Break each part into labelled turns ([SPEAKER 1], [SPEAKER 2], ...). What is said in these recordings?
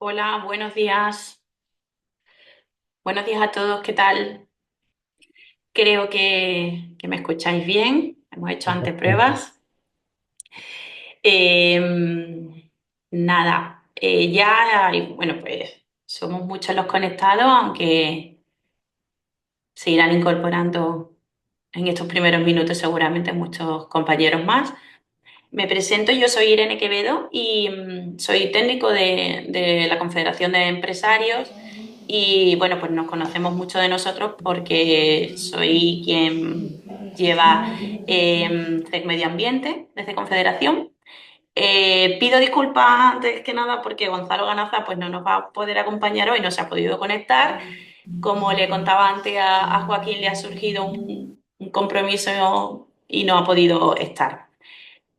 [SPEAKER 1] Hola, buenos días. Buenos días a todos, ¿qué tal? Creo que me escucháis bien. Hemos hecho antes
[SPEAKER 2] Perfectamente.
[SPEAKER 1] pruebas. Eh, Nada, bueno, pues somos muchos los conectados, aunque se irán incorporando en estos primeros minutos seguramente muchos compañeros más. Me presento, yo soy Irene Quevedo y soy técnico de la Confederación de Empresarios. Y bueno, pues nos conocemos mucho de nosotros porque soy quien lleva CEC Medio Ambiente desde Confederación. Pido disculpas antes que nada porque Gonzalo Ganaza pues no nos va a poder acompañar hoy, no se ha podido conectar. Como le contaba antes a Joaquín, le ha surgido un compromiso y no ha podido estar.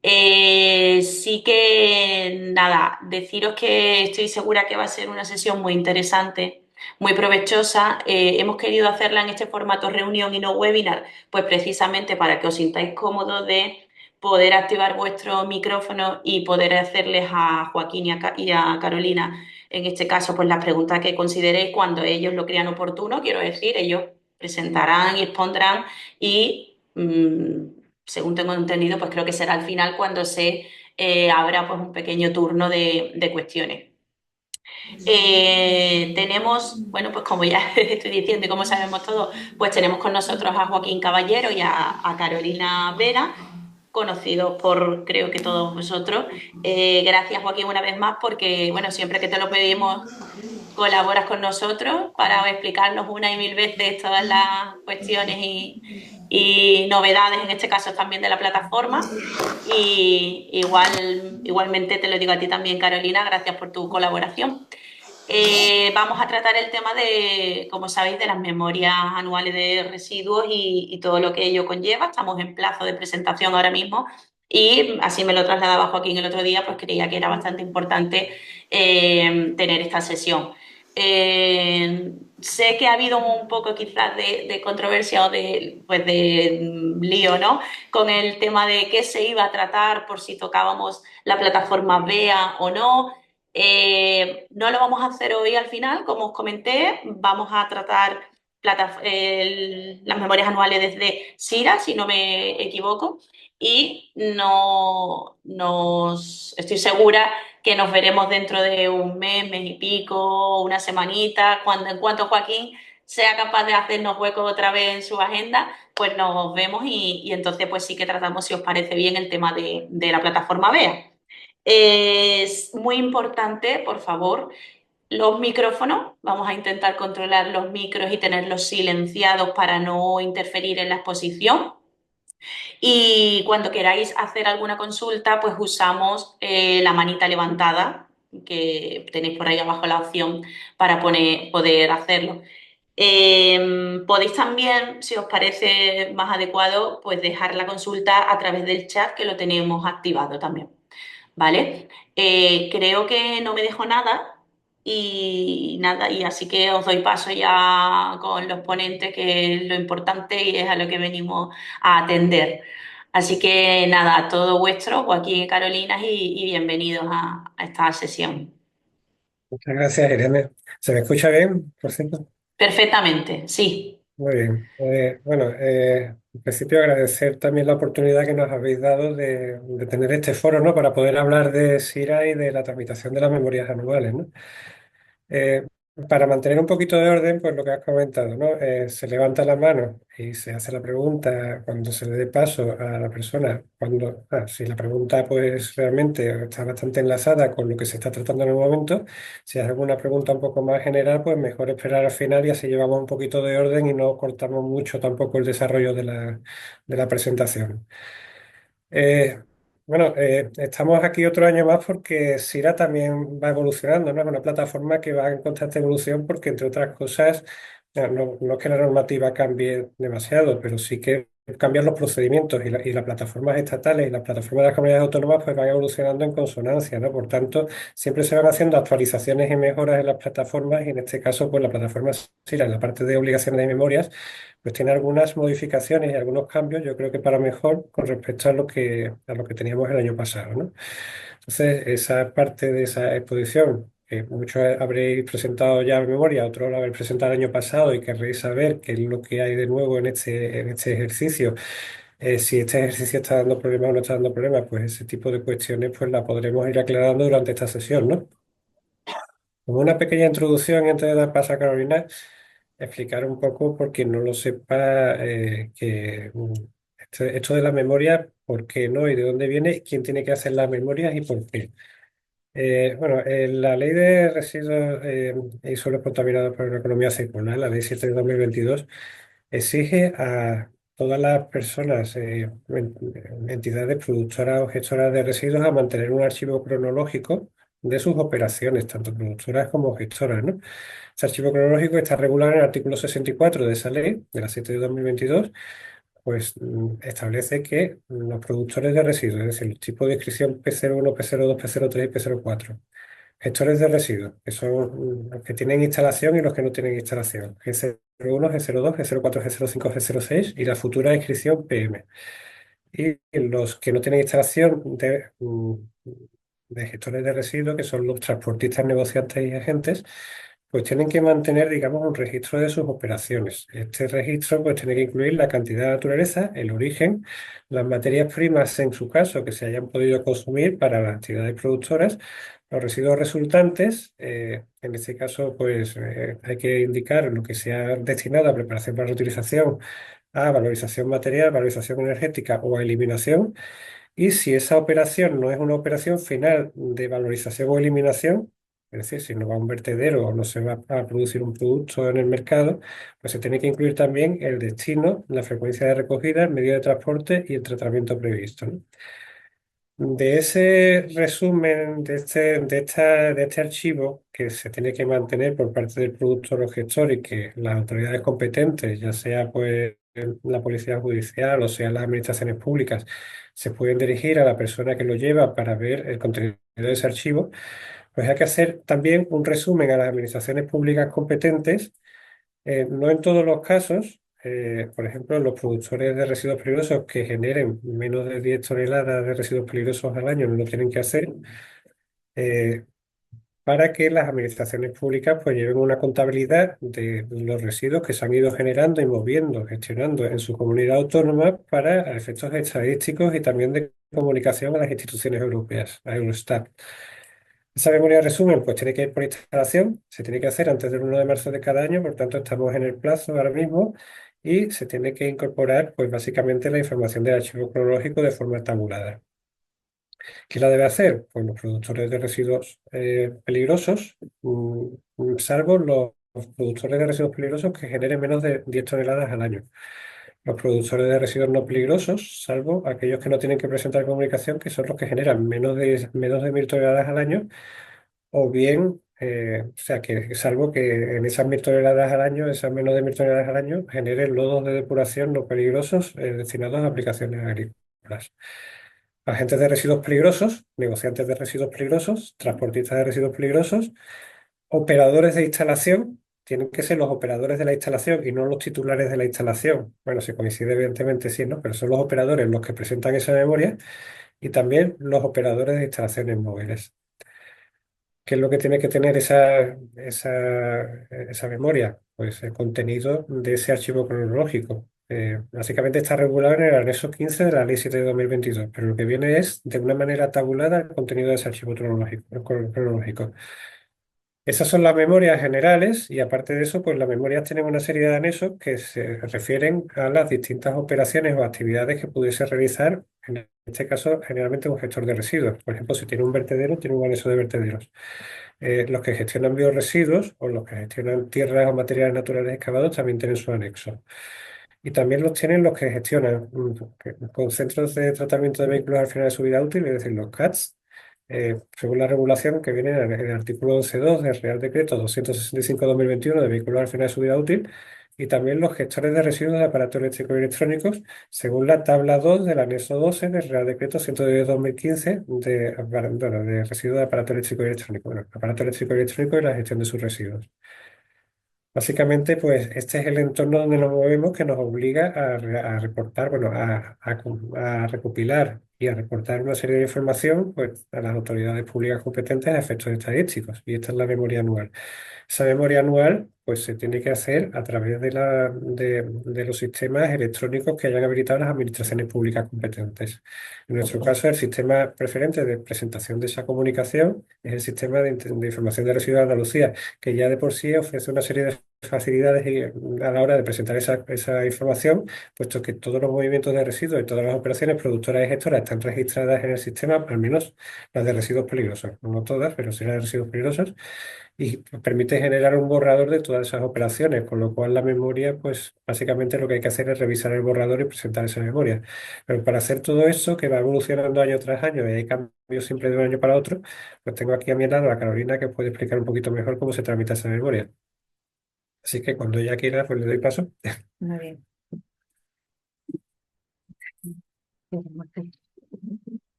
[SPEAKER 1] Sí que nada, deciros que estoy segura que va a ser una sesión muy interesante, muy provechosa. Hemos querido hacerla en este formato reunión y no webinar, pues precisamente para que os sintáis cómodos de poder activar vuestro micrófono y poder hacerles a Joaquín y a Carolina, en este caso, pues las preguntas que consideréis cuando ellos lo crean oportuno. Quiero decir, ellos presentarán y expondrán y según tengo entendido, pues creo que será al final cuando se abra pues un pequeño turno de cuestiones. Tenemos, bueno, pues como ya estoy diciendo y como sabemos todos, pues tenemos con nosotros a Joaquín Caballero y a Carolina Vera, conocidos por creo que todos vosotros. Gracias, Joaquín, una vez más, porque bueno, siempre que te lo pedimos colaboras con nosotros para explicarnos una y mil veces todas las cuestiones y novedades, en este caso también de la plataforma. Y igualmente te lo digo a ti también, Carolina, gracias por tu colaboración. Vamos a tratar el tema de, como sabéis, de las memorias anuales de residuos y todo lo que ello conlleva. Estamos en plazo de presentación ahora mismo y así me lo trasladaba Joaquín el otro día, pues creía que era bastante importante tener esta sesión. Sé que ha habido un poco quizás de controversia o de lío, ¿no? Con el tema de qué se iba a tratar por si tocábamos la plataforma BEA o no. No lo vamos a hacer hoy al final, como os comenté, vamos a tratar las memorias anuales desde SIRA, si no me equivoco, y no estoy segura que nos veremos dentro de un mes, mes y pico, una semanita, cuando en cuanto Joaquín sea capaz de hacernos hueco otra vez en su agenda, pues nos vemos y entonces pues sí que tratamos, si os parece bien, el tema de la plataforma BEA. Es muy importante, por favor, los micrófonos. Vamos a intentar controlar los micros y tenerlos silenciados para no interferir en la exposición. Y cuando queráis hacer alguna consulta, pues usamos la manita levantada, que tenéis por ahí abajo la opción para poder hacerlo. Podéis también, si os parece más adecuado, pues dejar la consulta a través del chat, que lo tenemos activado también. ¿Vale? Creo que no me dejo nada, y así que os doy paso ya con los ponentes, que es lo importante y es a lo que venimos a atender. Así que nada, todo vuestro, Joaquín y Carolina, y bienvenidos a esta sesión.
[SPEAKER 2] Muchas gracias, Irene. ¿Se me escucha bien, por cierto?
[SPEAKER 1] Perfectamente, sí.
[SPEAKER 2] Muy bien. Bueno, en principio agradecer también la oportunidad que nos habéis dado de tener este foro, ¿no? Para poder hablar de SIRA y de la tramitación de las memorias anuales, ¿no? Eh, para mantener un poquito de orden, pues lo que has comentado, ¿no? Se levanta la mano y se hace la pregunta cuando se le dé paso a la persona. Si la pregunta pues realmente está bastante enlazada con lo que se está tratando en el momento, si es alguna pregunta un poco más general, pues mejor esperar al final y así llevamos un poquito de orden y no cortamos mucho tampoco el desarrollo de la presentación. Eh, Estamos aquí otro año más porque Sira también va evolucionando, ¿no? Es una plataforma que va en constante evolución porque, entre otras cosas, no es que la normativa cambie demasiado, pero sí que cambian los procedimientos y las plataformas estatales y las plataformas de las comunidades autónomas pues van evolucionando en consonancia, ¿no? Por tanto, siempre se van haciendo actualizaciones y mejoras en las plataformas y en este caso, pues la plataforma Sira, en la parte de obligaciones y memorias, pues tiene algunas modificaciones y algunos cambios, yo creo que para mejor con respecto a lo que teníamos el año pasado, ¿no? Entonces, esa parte de esa exposición que muchos habréis presentado ya en memoria, otros lo habréis presentado el año pasado y querréis saber qué es lo que hay de nuevo en este ejercicio, si este ejercicio está dando problemas o no está dando problemas, pues ese tipo de cuestiones pues la podremos ir aclarando durante esta sesión, ¿no? Como una pequeña introducción antes de dar paso a Carolina, explicar un poco, por quien no lo sepa, que esto de la memoria, ¿por qué no? ¿Y de dónde viene? ¿Quién tiene que hacer las memorias y por qué? Bueno, la ley de residuos y suelos contaminados por la economía circular, la ley 7 de 2022, exige a todas las personas, entidades productoras o gestoras de residuos a mantener un archivo cronológico de sus operaciones, tanto productoras como gestoras, ¿no? Ese archivo cronológico está regulado en el artículo 64 de esa ley, de la 7 de 2022, pues establece que los productores de residuos, es decir, los tipos de inscripción P01, P02, P03 y P04, gestores de residuos, que son los que tienen instalación y los que no tienen instalación, G01, G02, G04, G05, G06 y la futura inscripción PM. Y los que no tienen instalación de gestores de residuos, que son los transportistas, negociantes y agentes, pues tienen que mantener, digamos, un registro de sus operaciones. Este registro pues tiene que incluir la cantidad de naturaleza, el origen, las materias primas en su caso que se hayan podido consumir para las actividades productoras, los residuos resultantes, en este caso pues hay que indicar lo que se ha destinado a preparación para reutilización, a valorización material, valorización energética o a eliminación. Y si esa operación no es una operación final de valorización o eliminación, es decir, si no va a un vertedero o no se va a producir un producto en el mercado, pues se tiene que incluir también el destino, la frecuencia de recogida, el medio de transporte y el tratamiento previsto, ¿no? De ese resumen, de este archivo que se tiene que mantener por parte del productor o gestor y que las autoridades competentes, ya sea pues la policía judicial o sea las administraciones públicas, se pueden dirigir a la persona que lo lleva para ver el contenido de ese archivo, pues hay que hacer también un resumen a las administraciones públicas competentes, no en todos los casos. Por ejemplo, los productores de residuos peligrosos que generen menos de 10 toneladas de residuos peligrosos al año no lo tienen que hacer, eh, para que las administraciones públicas pues lleven una contabilidad de los residuos que se han ido generando y moviendo, gestionando en su comunidad autónoma para efectos estadísticos y también de comunicación a las instituciones europeas, a Eurostat. Esa memoria de resumen, pues tiene que ir por instalación, se tiene que hacer antes del 1 de marzo de cada año, por tanto estamos en el plazo ahora mismo, y se tiene que incorporar, pues básicamente la información del archivo cronológico de forma tabulada. ¿Quién la debe hacer? Pues los productores de residuos peligrosos, salvo los productores de residuos peligrosos que generen menos de 10 toneladas al año. Los productores de residuos no peligrosos, salvo aquellos que no tienen que presentar comunicación, que son los que generan menos de 1.000 toneladas al año, o bien, o sea, que salvo que en esas 1.000 toneladas al año, esas menos de 1.000 toneladas al año, generen lodos de depuración no peligrosos destinados a aplicaciones agrícolas. Agentes de residuos peligrosos, negociantes de residuos peligrosos, transportistas de residuos peligrosos, operadores de instalación, tienen que ser los operadores de la instalación y no los titulares de la instalación. Bueno, se coincide evidentemente sí, ¿no? Pero son los operadores los que presentan esa memoria y también los operadores de instalaciones móviles. ¿Qué es lo que tiene que tener esa memoria? Pues el contenido de ese archivo cronológico. Básicamente está regulado en el anexo 15 de la Ley 7 de 2022, pero lo que viene es de una manera tabulada el contenido de ese archivo cronológico. Esas son las memorias generales y aparte de eso, pues las memorias tienen una serie de anexos que se refieren a las distintas operaciones o actividades que pudiese realizar, en este caso, generalmente un gestor de residuos. Por ejemplo, si tiene un vertedero, tiene un anexo de vertederos. Los que gestionan bioresiduos o los que gestionan tierras o materiales naturales excavados también tienen su anexo. Y también los tienen los que gestionan con centros de tratamiento de vehículos al final de su vida útil, es decir, los CATS, según la regulación que viene en el artículo 11.2 del Real Decreto 265/2021 de vehículos al final de su vida útil, y también los gestores de residuos de aparatos eléctricos y electrónicos, según la tabla 2 del anexo 12 del Real Decreto 110/2015 de residuos de aparatos eléctricos y electrónicos. Bueno, aparato eléctrico y electrónico y la gestión de sus residuos. Básicamente, pues este es el entorno donde nos movemos que nos obliga a reportar, bueno, a recopilar y a reportar una serie de información pues, a las autoridades públicas competentes a efectos estadísticos. Y esta es la memoria anual. Esa memoria anual pues, se tiene que hacer a través de los sistemas electrónicos que hayan habilitado las administraciones públicas competentes. En nuestro caso, el sistema preferente de presentación de esa comunicación es el sistema de información de residuos de Andalucía, que ya de por sí ofrece una serie de facilidades a la hora de presentar esa información, puesto que todos los movimientos de residuos y todas las operaciones productoras y gestoras están registradas en el sistema, al menos las de residuos peligrosos, no todas, pero sí las de residuos peligrosos, y permite generar un borrador de todas esas operaciones, con lo cual la memoria, pues básicamente lo que hay que hacer es revisar el borrador y presentar esa memoria. Pero para hacer todo eso, que va evolucionando año tras año y hay cambios siempre de un año para otro, pues tengo aquí a mi lado a Carolina que puede explicar un poquito mejor cómo se tramita esa memoria. Así que cuando ella quiera, pues le doy paso.
[SPEAKER 3] Muy bien.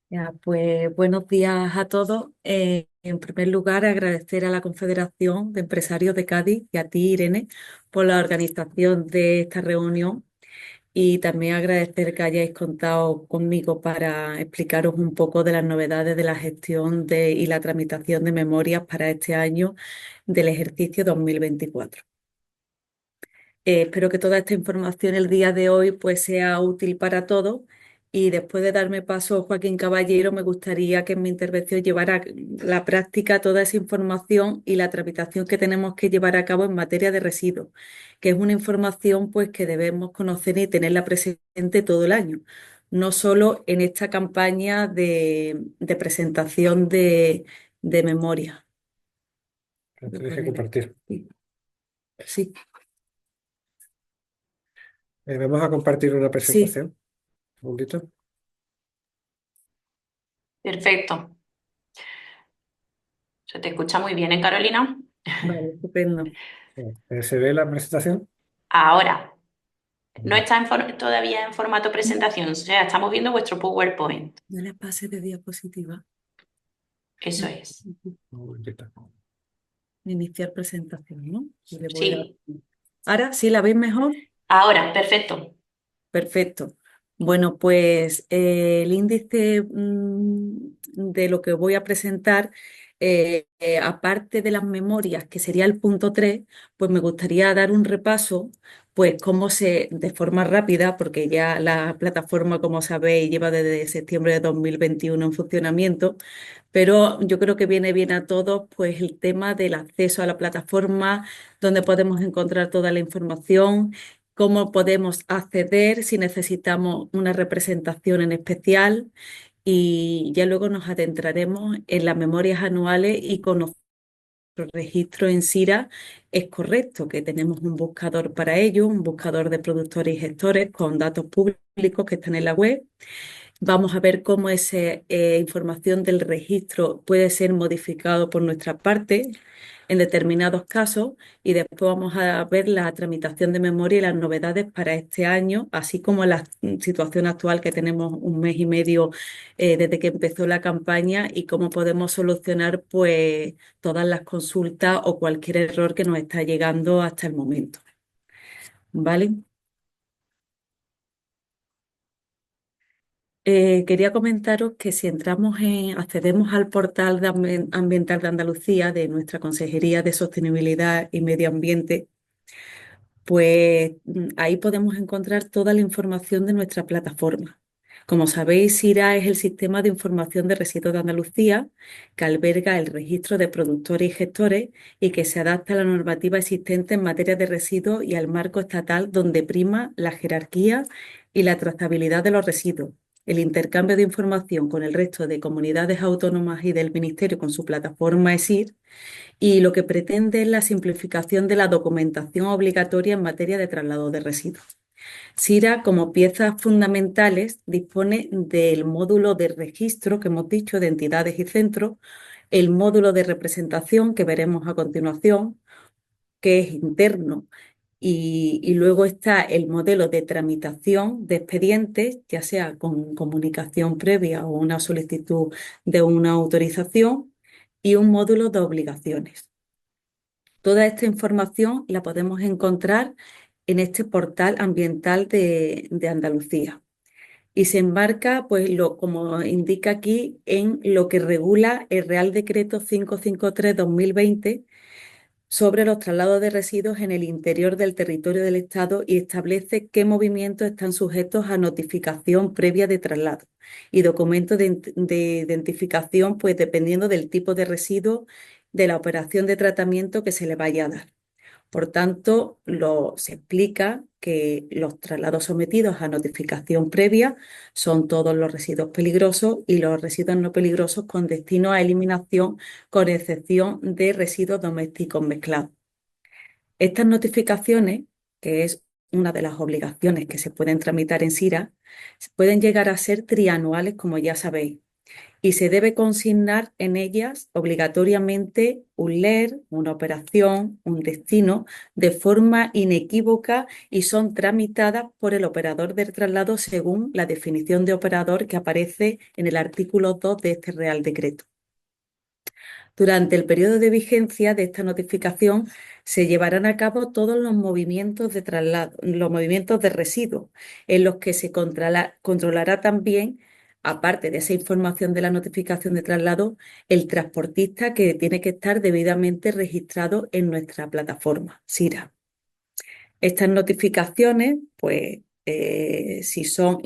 [SPEAKER 3] Ya, pues buenos días a todos. En primer lugar, agradecer a la Confederación de Empresarios de Cádiz y a ti, Irene, por la organización de esta reunión y también agradecer que hayáis contado conmigo para explicaros un poco de las novedades de la gestión y la tramitación de memorias para este año del ejercicio 2024. Espero que toda esta información el día de hoy pues sea útil para todos y después de darme paso a Joaquín Caballero me gustaría que en mi intervención llevara a la práctica toda esa información y la tramitación que tenemos que llevar a cabo en materia de residuos, que es una información pues que debemos conocer y tenerla presente todo el año, no solo en esta campaña de presentación de memoria.
[SPEAKER 2] Te deje compartir.
[SPEAKER 3] Sí. Sí,
[SPEAKER 2] Vamos a compartir una
[SPEAKER 3] sí,
[SPEAKER 2] presentación. Un segundito.
[SPEAKER 1] Perfecto. Se te escucha muy bien, ¿eh, Carolina?
[SPEAKER 3] vale, estupendo.
[SPEAKER 2] ¿Se ve la presentación?
[SPEAKER 1] Ahora, no
[SPEAKER 2] Vale.
[SPEAKER 1] está todavía en formato presentación, o sea, estamos viendo vuestro PowerPoint.
[SPEAKER 3] No le pase de diapositiva.
[SPEAKER 1] Eso es.
[SPEAKER 2] Un momentito.
[SPEAKER 3] Iniciar presentación, ¿no? Y le voy a...
[SPEAKER 1] Sí,
[SPEAKER 3] Ahora, ¿sí la veis mejor?
[SPEAKER 1] ahora, perfecto.
[SPEAKER 3] Perfecto. Bueno, pues el índice de lo que voy a presentar, aparte de las memorias, que sería el punto 3, pues me gustaría dar un repaso, pues de forma rápida, porque ya la plataforma, como sabéis, lleva desde septiembre de 2021 en funcionamiento, pero yo creo que viene bien a todos, pues el tema del acceso a la plataforma, donde podemos encontrar toda la información, cómo podemos acceder si necesitamos una representación en especial y ya luego nos adentraremos en las memorias anuales y con nuestro registro en SIRA es correcto, que tenemos un buscador para ello, un buscador de productores y gestores con datos públicos que están en la web. Vamos a ver cómo esa información del registro puede ser modificado por nuestra parte en determinados casos y después vamos a ver la tramitación de memoria y las novedades para este año, así como la situación actual que tenemos un mes y medio desde que empezó la campaña y cómo podemos solucionar pues todas las consultas o cualquier error que nos está llegando hasta el momento. ¿Vale? Quería comentaros que si accedemos al portal ambiental de Andalucía de nuestra Consejería de Sostenibilidad y Medio Ambiente, pues ahí podemos encontrar toda la información de nuestra plataforma. Como sabéis, SIRA es el Sistema de Información de Residuos de Andalucía, que alberga el registro de productores y gestores y que se adapta a la normativa existente en materia de residuos y al marco estatal donde prima la jerarquía y la trazabilidad de los residuos. El intercambio de información con el resto de comunidades autónomas y del Ministerio con su plataforma ESIR y lo que pretende es la simplificación de la documentación obligatoria en materia de traslado de residuos. SIRA, como piezas fundamentales, dispone del módulo de registro que hemos dicho de entidades y centros, el módulo de representación que veremos a continuación, que es interno, y luego está el modelo de tramitación de expedientes, ya sea con comunicación previa o una solicitud de una autorización, y un módulo de obligaciones. Toda esta información la podemos encontrar en este portal ambiental de Andalucía. y se enmarca, pues, como indica aquí, en lo que regula el Real Decreto 553/2020 sobre los traslados de residuos en el interior del territorio del Estado y establece qué movimientos están sujetos a notificación previa de traslado y documentos de identificación, pues dependiendo del tipo de residuo de la operación de tratamiento que se le vaya a dar. Por tanto, se explica que los traslados sometidos a notificación previa son todos los residuos peligrosos y los residuos no peligrosos con destino a eliminación, con excepción de residuos domésticos mezclados. Estas notificaciones, que es una de las obligaciones que se pueden tramitar en SIRA, pueden llegar a ser trianuales, como ya sabéis, y se debe consignar en ellas obligatoriamente un LER, una operación, un destino, de forma inequívoca y son tramitadas por el operador del traslado según la definición de operador que aparece en el artículo 2 de este Real Decreto. Durante el periodo de vigencia de esta notificación se llevarán a cabo todos los movimientos de traslado, los movimientos de residuos, en los que se controlará también, aparte de esa información de la notificación de traslado, el transportista que tiene que estar debidamente registrado en nuestra plataforma, SIRA. Estas notificaciones, pues, si son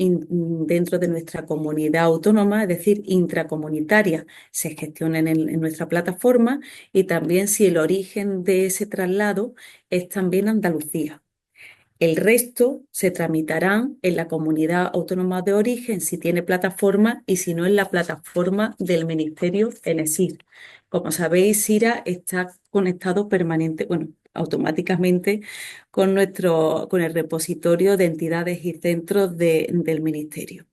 [SPEAKER 3] dentro de nuestra comunidad autónoma, es decir, intracomunitarias, se gestionan en nuestra plataforma y también si el origen de ese traslado es también Andalucía. El resto se tramitarán en la comunidad autónoma de origen si tiene plataforma y si no en la plataforma del Ministerio ENESIR. Como sabéis, SIRA está conectado automáticamente con el repositorio de entidades y centros del Ministerio.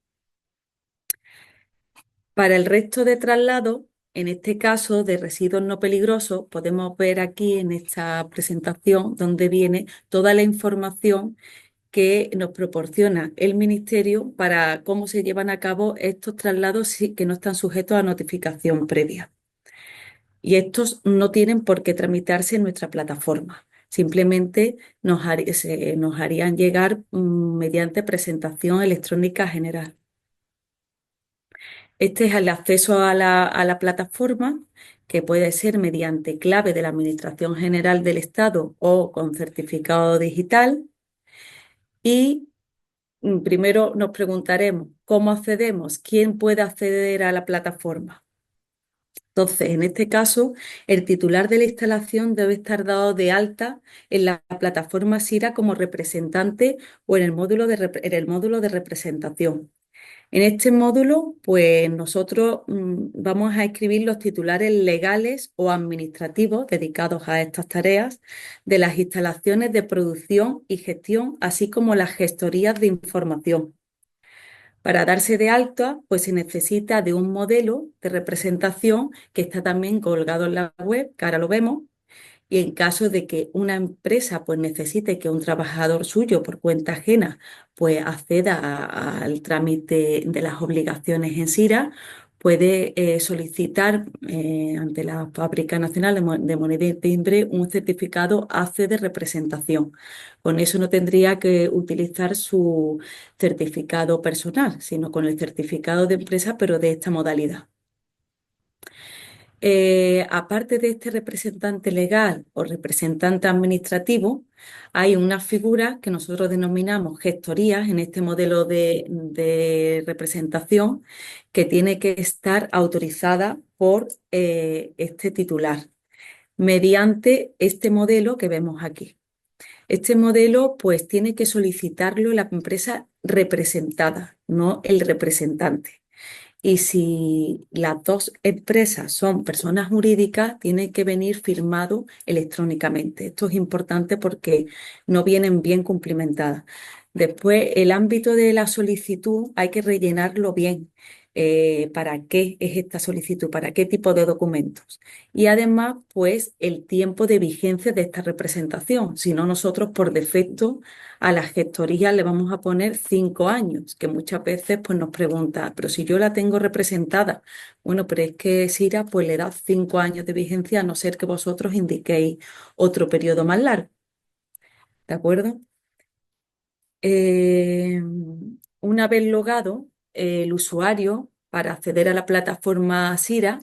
[SPEAKER 3] Para el resto de traslados, en este caso de residuos no peligrosos, podemos ver aquí en esta presentación donde viene toda la información que nos proporciona el Ministerio para cómo se llevan a cabo estos traslados que no están sujetos a notificación previa. Y estos no tienen por qué tramitarse en nuestra plataforma. Simplemente nos harían llegar mediante presentación electrónica general. Este es el acceso a la plataforma, que puede ser mediante clave de la Administración General del Estado o con certificado digital. Y primero nos preguntaremos, ¿cómo accedemos? ¿Quién puede acceder a la plataforma? Entonces, en este caso, el titular de la instalación debe estar dado de alta en la plataforma SIRA como representante o en el módulo de representación. En este módulo, pues nosotros vamos a escribir los titulares legales o administrativos dedicados a estas tareas de las instalaciones de producción y gestión, así como las gestorías de información. Para darse de alta, pues se necesita de un modelo de representación que está también colgado en la web, que ahora lo vemos, y en caso de que una empresa pues necesite que un trabajador suyo por cuenta ajena pues acceda al trámite de las obligaciones en SIRA, puede solicitar ante la Fábrica Nacional de Moneda y Timbre un certificado ACE de representación. Con eso no tendría que utilizar su certificado personal, sino con el certificado de empresa, pero de esta modalidad. Aparte de este representante legal o representante administrativo, hay una figura que nosotros denominamos gestorías en este modelo de representación que tiene que estar autorizada por este titular mediante este modelo que vemos aquí. Este modelo pues tiene que solicitarlo la empresa representada, no el representante. Y si las dos empresas son personas jurídicas, tiene que venir firmado electrónicamente. Esto es importante porque no vienen bien cumplimentadas. Después, el ámbito de la solicitud hay que rellenarlo bien. ¿Para qué es esta solicitud? ¿Para qué tipo de documentos? Y además, pues, el tiempo de vigencia de esta representación. Si no, nosotros por defecto a las gestorías le vamos a poner 5 años, que muchas veces pues, nos pregunta, pero si yo la tengo representada, bueno, pero es que SIRA pues le da 5 años de vigencia a no ser que vosotros indiquéis otro periodo más largo. ¿De acuerdo? Una vez logado, el usuario, para acceder a la plataforma Sira,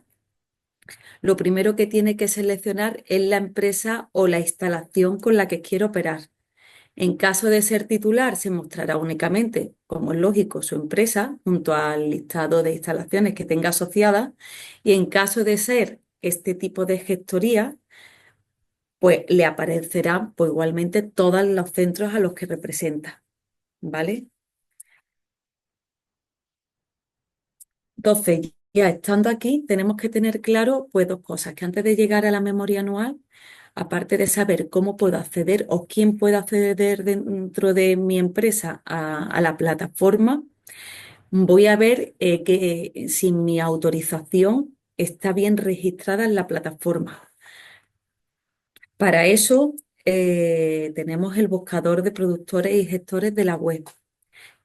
[SPEAKER 3] lo primero que tiene que seleccionar es la empresa o la instalación con la que quiere operar. En caso de ser titular, se mostrará únicamente, como es lógico, su empresa junto al listado de instalaciones que tenga asociadas. Y en caso de ser este tipo de gestoría, pues le aparecerán pues, igualmente todos los centros a los que representa. ¿Vale? Entonces, ya estando aquí, tenemos que tener claro pues dos cosas, que antes de llegar a la memoria anual, aparte de saber cómo puedo acceder o quién puede acceder dentro de mi empresa a la plataforma, voy a ver que si mi autorización está bien registrada en la plataforma. Para eso tenemos el buscador de productores y gestores de la web,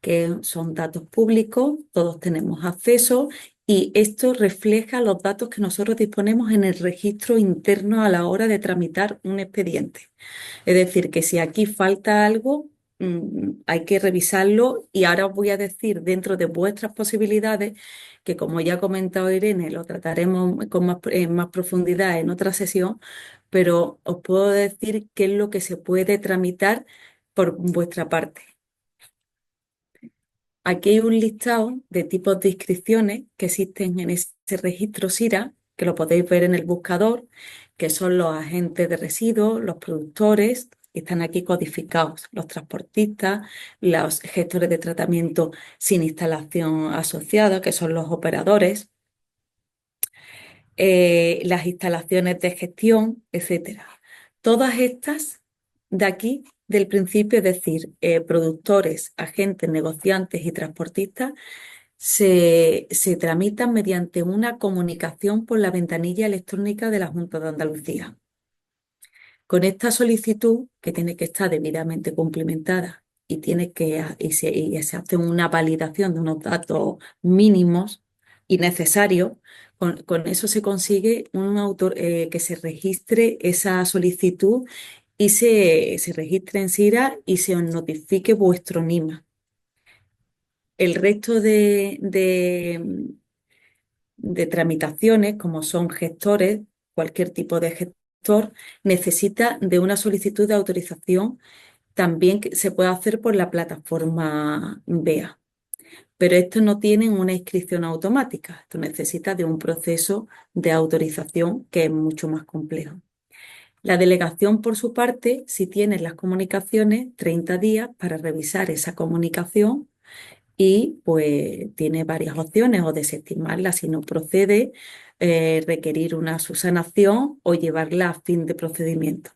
[SPEAKER 3] que son datos públicos, todos tenemos acceso y esto refleja los datos que nosotros disponemos en el registro interno a la hora de tramitar un expediente. Es decir, que si aquí falta algo, hay que revisarlo y ahora os voy a decir dentro de vuestras posibilidades, que como ya ha comentado Irene, lo trataremos con en más profundidad en otra sesión, pero os puedo decir qué es lo que se puede tramitar por vuestra parte. Aquí hay un listado de tipos de inscripciones que existen en ese registro SIRA, que lo podéis ver en el buscador, que son los agentes de residuos, los productores, que están aquí codificados, los transportistas, los gestores de tratamiento sin instalación asociada, que son los operadores, las instalaciones de gestión, etcétera. Todas estas de aquí, del principio, es decir, productores, agentes, negociantes y transportistas, se tramitan mediante una comunicación por la ventanilla electrónica de la Junta de Andalucía. Con esta solicitud, que tiene que estar debidamente cumplimentada y, y se hace una validación de unos datos mínimos y necesarios, con eso se consigue que se registre esa solicitud y se registre en SIRA y se os notifique vuestro NIMA. El resto de tramitaciones, como son gestores, cualquier tipo de gestor, necesita de una solicitud de autorización también que se puede hacer por la plataforma BEA. Pero esto no tiene una inscripción automática, esto necesita de un proceso de autorización que es mucho más complejo. La delegación, por su parte, si tiene las comunicaciones, 30 días para revisar esa comunicación y pues tiene varias opciones o desestimarla si no procede, requerir una subsanación o llevarla a fin de procedimiento.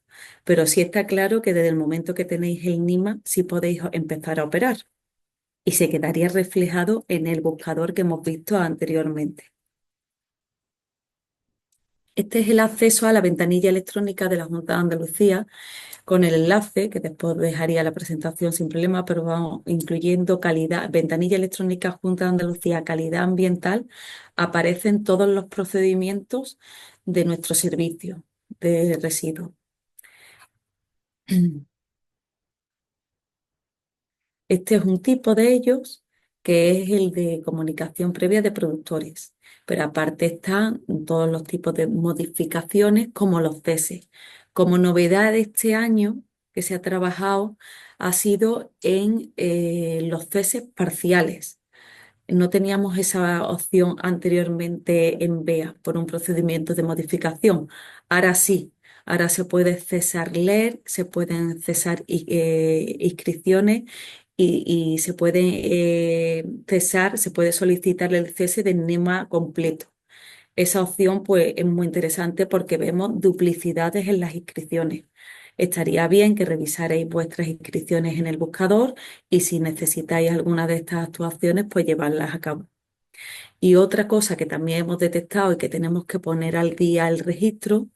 [SPEAKER 3] Pero sí está claro que desde el momento que tenéis el NIMA sí podéis empezar a operar y se quedaría reflejado en el buscador que hemos visto anteriormente. Este es el acceso a la ventanilla electrónica de la Junta de Andalucía con el enlace, que después dejaría la presentación sin problema, pero vamos incluyendo calidad, ventanilla electrónica Junta de Andalucía, calidad ambiental, aparecen todos los procedimientos de nuestro servicio de residuos. Este es un tipo de ellos, que es el de comunicación previa de productores, pero aparte están todos los tipos de modificaciones como los ceses. Como novedad de este año que se ha trabajado ha sido en los ceses parciales. No teníamos esa opción anteriormente en BEA por un procedimiento de modificación. Ahora sí, ahora se puede cesar leer, se pueden cesar inscripciones y se puede cesar, se puede solicitar el cese del NEMA completo. Esa opción pues es muy interesante porque vemos duplicidades en las inscripciones. Estaría bien que revisaréis vuestras inscripciones en el buscador y si necesitáis alguna de estas actuaciones, pues llevarlas a cabo. Y otra cosa que también hemos detectado y que tenemos que poner al día el registro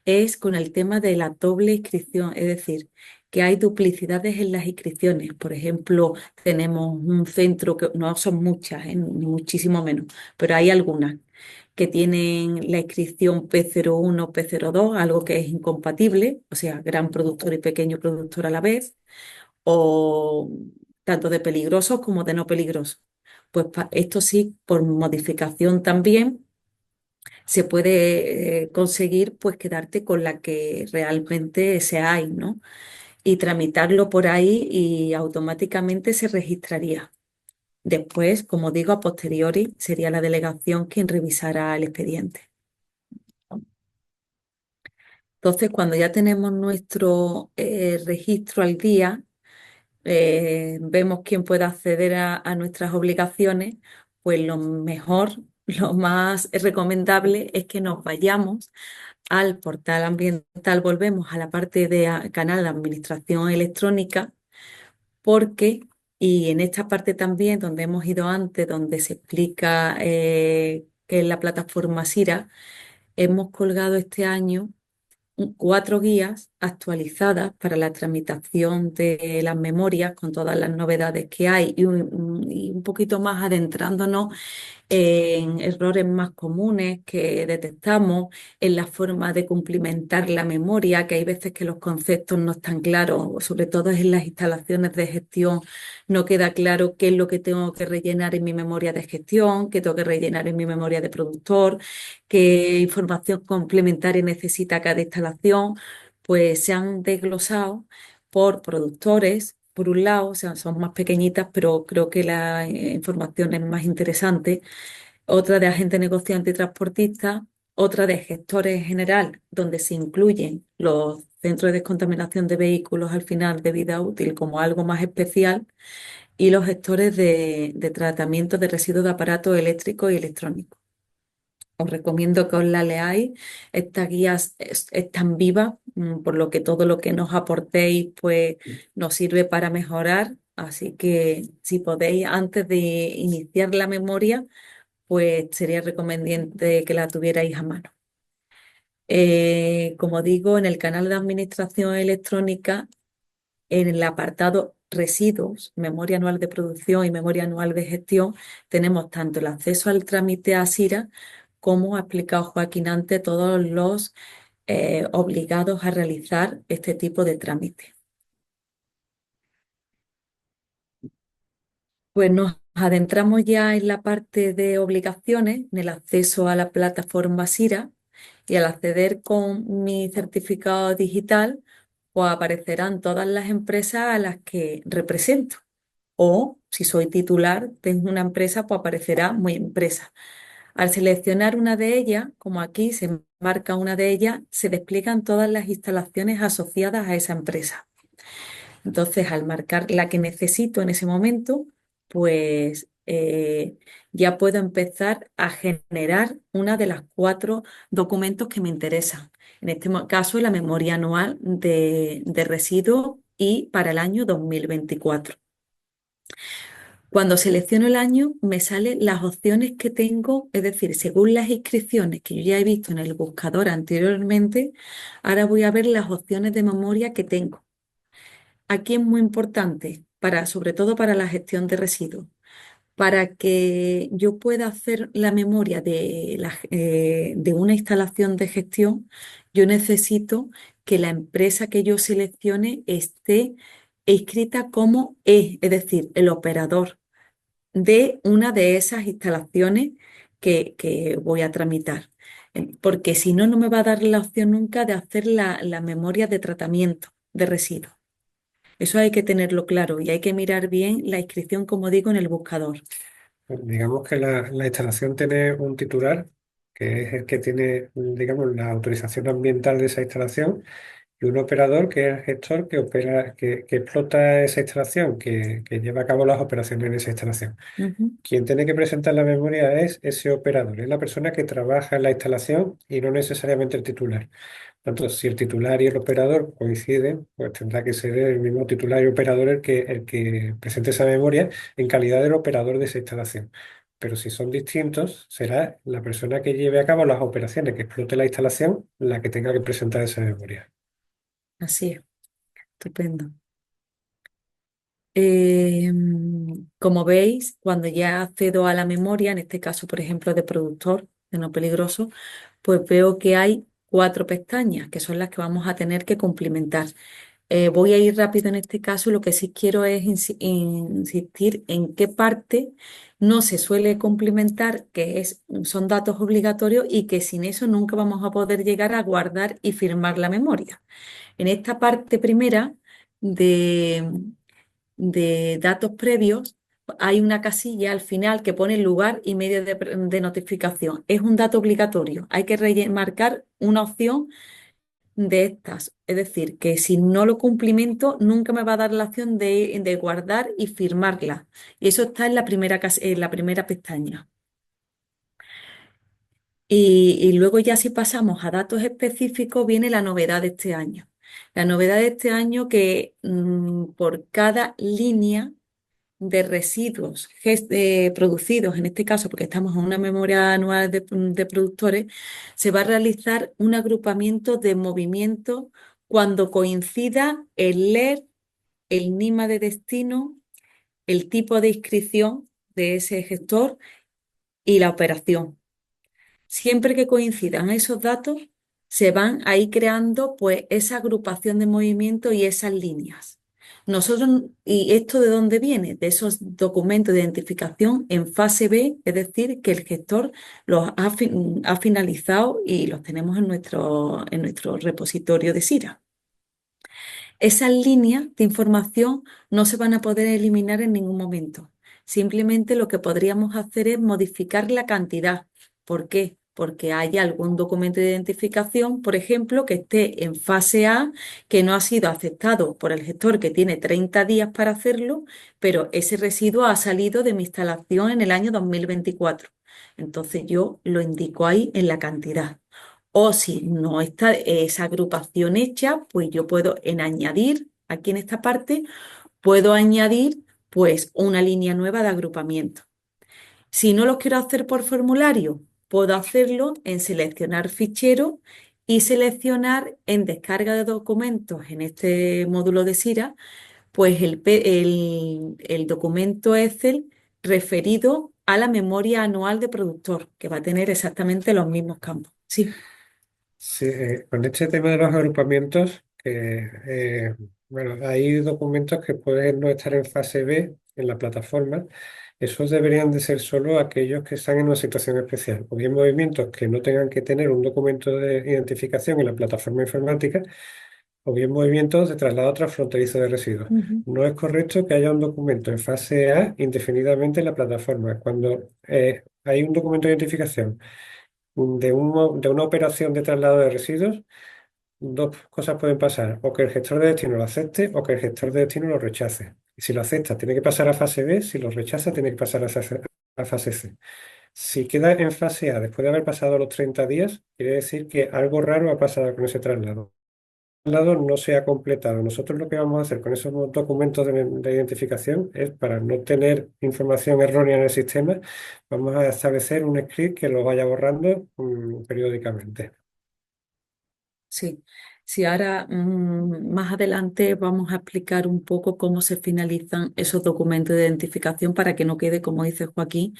[SPEAKER 3] es con el tema de la doble inscripción, es decir, que hay duplicidades en las inscripciones. Por ejemplo, tenemos un centro que no son muchas, ni muchísimo menos, pero hay algunas que tienen la inscripción P01, P02, algo que es incompatible, o sea, gran productor y pequeño productor a la vez, o tanto de peligrosos como de no peligrosos. Pues esto sí, por modificación también se puede conseguir pues quedarte con la que realmente se hay, ¿no? Y tramitarlo por ahí y automáticamente se registraría. Después, como digo, a posteriori sería la delegación quien revisará el expediente. Entonces, cuando ya tenemos nuestro registro al día, vemos quién puede acceder a nuestras obligaciones, pues lo mejor, lo más recomendable es que nos vayamos al portal ambiental, volvemos a la parte de canal de administración electrónica, porque, y en esta parte también donde hemos ido antes, donde se explica qué es la plataforma SIRA, hemos colgado este año 4 guías actualizadas para la tramitación de las memorias con todas las novedades que hay y un poquito más adentrándonos en errores más comunes que detectamos, en la forma de cumplimentar la memoria, que hay veces que los conceptos no están claros, sobre todo en las instalaciones de gestión, no queda claro qué es lo que tengo que rellenar en mi memoria de gestión, qué tengo que rellenar en mi memoria de productor, qué información complementaria necesita cada instalación, pues se han desglosado por productores. Por un lado, o sea, son más pequeñitas, pero creo que la información es más interesante, otra de agente negociante y transportista, otra de gestores en general, donde se incluyen los centros de descontaminación de vehículos al final de vida útil como algo más especial, y los gestores de tratamiento de residuos de aparatos eléctricos y electrónicos. Os recomiendo que os la leáis. Estas guías están vivas, por lo que todo lo que nos aportéis pues nos sirve para mejorar. Así que si podéis, antes de iniciar la memoria, pues sería recomendable que la tuvierais a mano. Como digo, en el canal de administración electrónica, en el apartado residuos, memoria anual de producción y memoria anual de gestión, tenemos tanto el acceso al trámite a SIRA como ha explicado Joaquín antes todos los obligados a realizar este tipo de trámite. Pues nos adentramos ya en la parte de obligaciones, en el acceso a la plataforma SIRA, y al acceder con mi certificado digital, pues aparecerán todas las empresas a las que represento. O si soy titular de una empresa, pues aparecerá mi empresa. Al seleccionar una de ellas, como aquí se marca una de ellas, se despliegan todas las instalaciones asociadas a esa empresa. Entonces, al marcar la que necesito en ese momento, pues ya puedo empezar a generar una de las 4 documentos que me interesan. En este caso, la memoria anual de residuos y para el año 2024. Cuando selecciono el año, me salen las opciones que tengo, es decir, según las inscripciones que yo ya he visto en el buscador anteriormente, ahora voy a ver las opciones de memoria que tengo. Aquí es muy importante, sobre todo para la gestión de residuos. Para que yo pueda hacer la memoria de una instalación de gestión, yo necesito que la empresa que yo seleccione esté inscrita como es decir, el operador de una de esas instalaciones que voy a tramitar. Porque si no, no me va a dar la opción nunca de hacer la memoria de tratamiento de residuos. Eso hay que tenerlo claro y hay que mirar bien la inscripción, como digo, en el buscador.
[SPEAKER 2] Digamos que la instalación tiene un titular, que es el que tiene, digamos, la autorización ambiental de esa instalación, y un operador, que es el gestor que opera, que explota esa instalación, que lleva a cabo las operaciones en esa instalación.
[SPEAKER 3] Ujú.
[SPEAKER 2] Quien tiene que presentar la memoria es ese operador, es la persona que trabaja en la instalación y no necesariamente el titular. Tanto si el titular y el operador coinciden, pues tendrá que ser el mismo titular y operador el que presente esa memoria en calidad del operador de esa instalación. Pero si son distintos, será la persona que lleve a cabo las operaciones, que explote la instalación, la que tenga que presentar esa memoria.
[SPEAKER 3] Así es, estupendo. Eh, Como veis, cuando ya accedo a la memoria, en este caso, por ejemplo, de productor, de no peligroso, pues veo que hay 4 pestañas que son las que vamos a tener que cumplimentar. Voy a ir rápido en este caso, lo que sí quiero es insistir en qué parte no se suele complementar, son datos obligatorios y que sin eso nunca vamos a poder llegar a guardar y firmar la memoria. En esta parte primera de, de datos previos hay una casilla al final que pone lugar y medio de notificación. Es un dato obligatorio. Hay que marcar una opción de estas. Es decir, que si no lo cumplimento, nunca me va a dar la opción de guardar y firmarla. Y eso está en la primera, en la primera pestaña. Y luego ya si pasamos a datos específicos, viene la novedad de este año. La novedad de este año que por cada línea de residuos producidos, en este caso, porque estamos en una memoria anual de productores, se va a realizar un agrupamiento de movimientos cuando coincida el LER, el NIMA de destino, el tipo de inscripción de ese gestor y la operación. Siempre que coincidan esos datos, se van a ir creando pues esa agrupación de movimientos y esas líneas. Nosotros, ¿y esto de dónde viene? De esos documentos de identificación en fase B, es decir, que el gestor los ha finalizado y los tenemos en nuestro repositorio de SIRA. Esas líneas de información no se van a poder eliminar en ningún momento. Simplemente lo que podríamos hacer es modificar la cantidad. ¿Por qué? Porque hay algún documento de identificación, por ejemplo, que esté en fase A, que no ha sido aceptado por el gestor, que tiene 30 días para hacerlo, pero ese residuo ha salido de mi instalación en el año 2024. Entonces yo lo indico ahí en la cantidad. O si no está esa agrupación hecha, pues yo puedo en añadir, aquí en esta parte, puedo añadir pues una línea nueva de agrupamiento. Si no lo quiero hacer por formulario, puedo hacerlo en seleccionar fichero y seleccionar en descarga de documentos en este módulo de SIRA, pues el documento Excel referido a la memoria anual de productor, que va a tener exactamente los mismos campos. Sí.
[SPEAKER 2] Sí, con este tema de los agrupamientos, bueno, hay documentos que pueden no estar en fase B en la plataforma. Esos deberían de ser solo aquellos que están en una situación especial, o bien movimientos que no tengan que tener un documento de identificación en la plataforma informática, o bien movimientos de traslado transfronterizo de residuos.
[SPEAKER 3] Ujú.
[SPEAKER 2] No es correcto que haya un documento en fase A indefinidamente en la plataforma. Cuando hay un documento de identificación de una operación de traslado de residuos, dos cosas pueden pasar: o que el gestor de destino lo acepte o que el gestor de destino lo rechace. Y si lo acepta, tiene que pasar a fase B; si lo rechaza, tiene que pasar a fase C. Si queda en fase A después de haber pasado los 30 días, quiere decir que algo raro ha pasado con ese traslado. El traslado no se ha completado. Nosotros lo que vamos a hacer con esos documentos de identificación es, para no tener información errónea en el sistema, vamos a establecer un script que lo vaya borrando periódicamente.
[SPEAKER 3] Sí, sí, ahora más adelante vamos a explicar un poco cómo se finalizan esos documentos de identificación para que no quede, como dice Joaquín,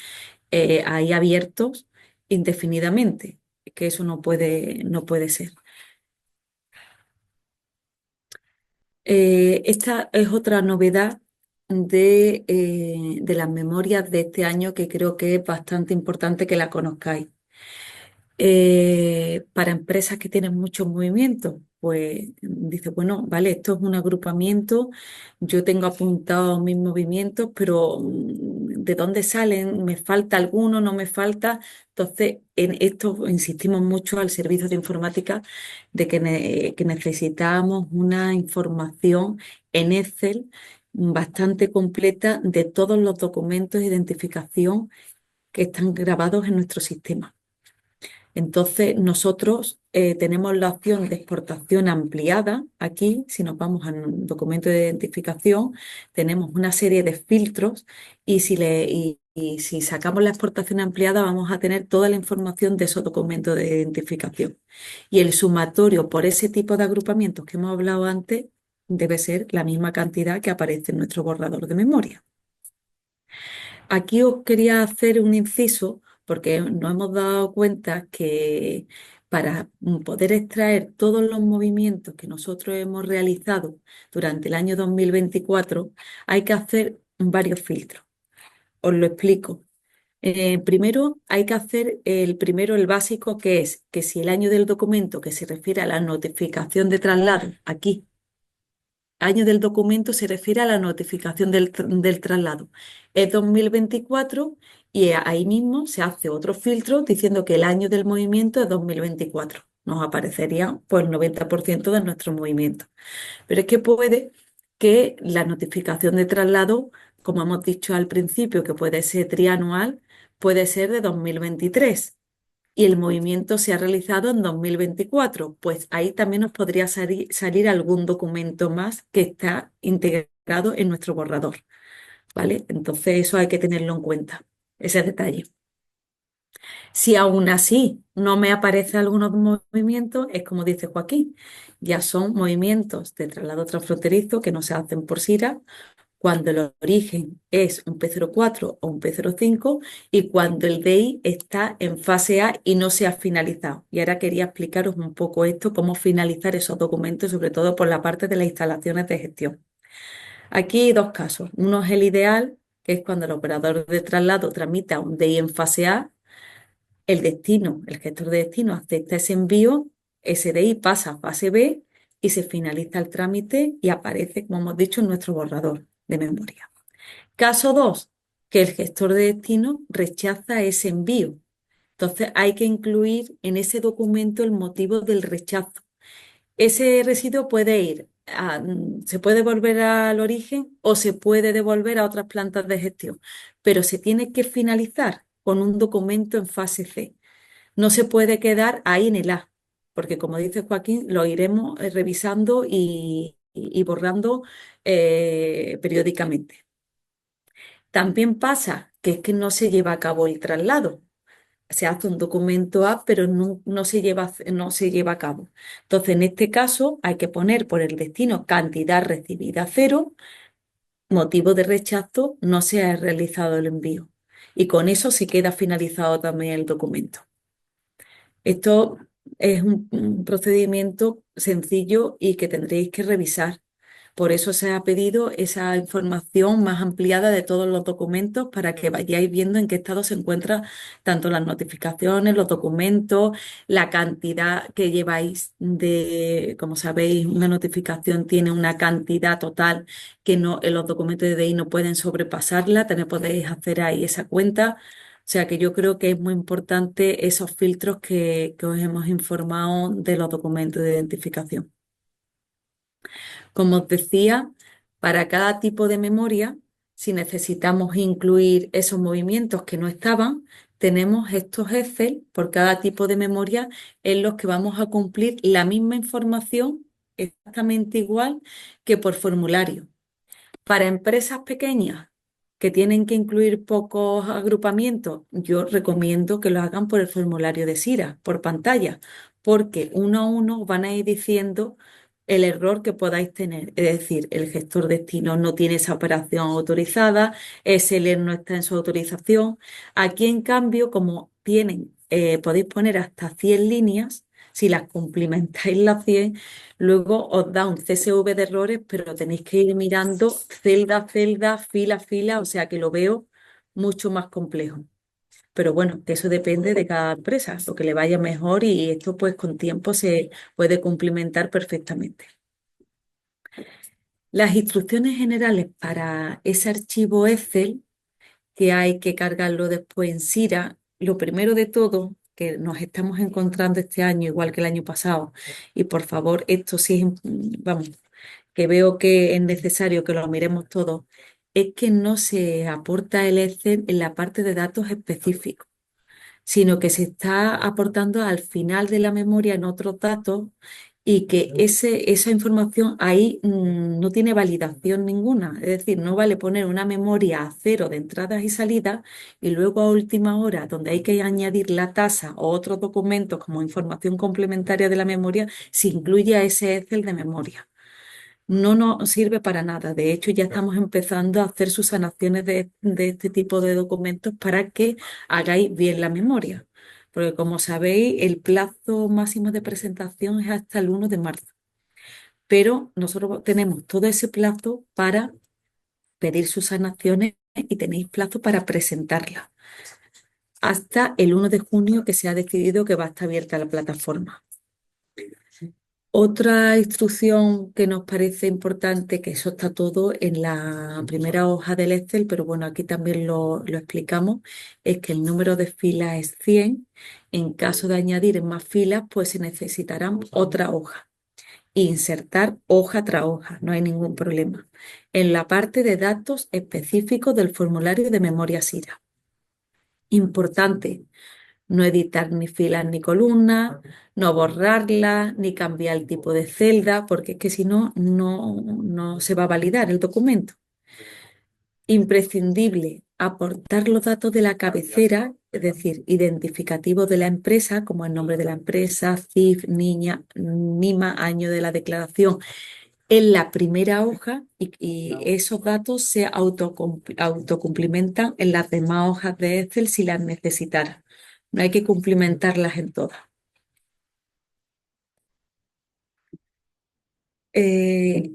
[SPEAKER 3] ahí abiertos indefinidamente, que eso no puede ser. Esta es otra novedad de las memorias de este año que creo que es bastante importante que la conozcáis. Para empresas que tienen muchos movimientos, pues dice, bueno, vale, esto es un agrupamiento, yo tengo apuntados mis movimientos, pero ¿de dónde salen? ¿Me falta alguno? ¿No me falta? Entonces, en esto insistimos mucho al servicio de informática de que necesitamos una información en Excel bastante completa de todos los documentos de identificación que están grabados en nuestro sistema. Entonces, nosotros tenemos la opción de exportación ampliada. Aquí, si nos vamos a un documento de identificación, tenemos una serie de filtros y si sacamos la exportación ampliada, vamos a tener toda la información de esos documentos de identificación. Y el sumatorio por ese tipo de agrupamientos que hemos hablado antes debe ser la misma cantidad que aparece en nuestro borrador de memoria. Aquí os quería hacer un inciso porque nos hemos dado cuenta que para poder extraer todos los movimientos que nosotros hemos realizado durante el año 2024, hay que hacer varios filtros. Os lo explico. Primero hay que hacer el básico, que es que si el año del documento que se refiere a la notificación de traslado, aquí, año del documento se refiere a la notificación del traslado, es 2024 y ahí mismo se hace otro filtro diciendo que el año del movimiento es 2024. Nos aparecería pues el 90% de nuestro movimiento. Pero es que puede que la notificación de traslado, como hemos dicho al principio, que puede ser trianual, puede ser de 2023 y el movimiento se ha realizado en 2024. Pues ahí también nos podría salir algún documento más que está integrado en nuestro borrador, ¿vale? Entonces eso hay que tenerlo en cuenta, ese detalle. Si aún así no me aparece algunos movimientos, es como dice Joaquín, ya son movimientos de traslado transfronterizo que no se hacen por SIRA cuando el origen es un P04 o un P05 y cuando el DI está en fase A y no se ha finalizado. Y ahora quería explicaros un poco esto, cómo finalizar esos documentos, sobre todo por la parte de las instalaciones de gestión. Aquí hay dos casos. Uno es el ideal, que es cuando el operador de traslado tramita un DI en fase A, el destino, el gestor de destino acepta ese envío, ese DI pasa a fase B y se finaliza el trámite y aparece, como hemos dicho, en nuestro borrador de memoria. Caso 2, que el gestor de destino rechaza ese envío. Entonces hay que incluir en ese documento el motivo del rechazo. Ese residuo puede se puede volver al origen o se puede devolver a otras plantas de gestión, pero se tiene que finalizar con un documento en fase C. No se puede quedar ahí en el A, porque como dice Joaquín, lo iremos revisando y borrando periódicamente. También pasa que es que no se lleva a cabo el traslado. Se hace un documento A, pero no se lleva a cabo. Entonces, en este caso, hay que poner por el destino cantidad recibida cero, motivo de rechazo, no se ha realizado el envío. Y con eso se queda finalizado también el documento. Esto es un procedimiento sencillo y que tendréis que revisar. Por eso se ha pedido esa información más ampliada de todos los documentos para que vayáis viendo en qué estado se encuentran tanto las notificaciones, los documentos, la cantidad que lleváis como sabéis, una notificación tiene una cantidad total que no, en los documentos de DI no pueden sobrepasarla, también podéis hacer ahí esa cuenta. O sea que yo creo que es muy importante esos filtros que os hemos informado de los documentos de identificación. Como os decía, para cada tipo de memoria, si necesitamos incluir esos movimientos que no estaban, tenemos estos Excel por cada tipo de memoria en los que vamos a cumplir la misma información exactamente igual que por formulario. Para empresas pequeñas que tienen que incluir pocos agrupamientos, yo recomiendo que lo hagan por el formulario de SIRA, por pantalla, porque uno a uno van a ir diciendo el error que podáis tener. Es decir, el gestor destino no tiene esa operación autorizada, SLR no está en su autorización. Aquí, en cambio, como podéis poner hasta 100 líneas, si las cumplimentáis las 100, luego os da un CSV de errores, pero tenéis que ir mirando celda a celda, fila a fila, o sea que lo veo mucho más complejo. Pero bueno, que eso depende de cada empresa, lo que le vaya mejor y esto pues con tiempo se puede cumplimentar perfectamente. Las instrucciones generales para ese archivo Excel que hay que cargarlo después en SIRA, lo primero de todo que nos estamos encontrando este año, igual que el año pasado, y por favor, esto sí es, vamos, que veo que es necesario que lo miremos todos, es que no se aporta el Excel en la parte de datos específicos, sino que se está aportando al final de la memoria en otros datos y que esa información ahí no tiene validación ninguna. Es decir, no vale poner una memoria a cero de entradas y salidas y luego a última hora, donde hay que añadir la tasa o otros documentos como información complementaria de la memoria, se incluye a ese Excel de memoria. No nos sirve para nada. De hecho, ya estamos empezando a hacer subsanaciones de este tipo de documentos para que hagáis bien la memoria. porque como sabéis, el plazo máximo de presentación es hasta el 1 de marzo, pero nosotros tenemos todo ese plazo para pedir sus sanaciones y tenéis plazo para presentarlas hasta el 1 de junio que se ha decidido que va a estar abierta la plataforma. Otra instrucción que nos parece importante, que eso está todo en la primera hoja del Excel, pero bueno, aquí también lo explicamos, es que el número de filas es 100. En caso de añadir más filas, pues se necesitarán otra hoja. Insertar hoja tras hoja, no hay ningún problema. En la parte de datos específicos del formulario de memoria SIRA. Importante, no editar ni filas ni columnas, no borrarlas, ni cambiar el tipo de celda, porque es que si no, no se va a validar el documento. Imprescindible, aportar los datos de la cabecera, es decir, identificativos de la empresa, como el nombre de la empresa, CIF, niña, NIMA, año de la declaración, en la primera hoja y esos datos se autocumplimentan en las demás hojas de Excel si las necesitaran. No hay que cumplimentarlas en todas. Eh,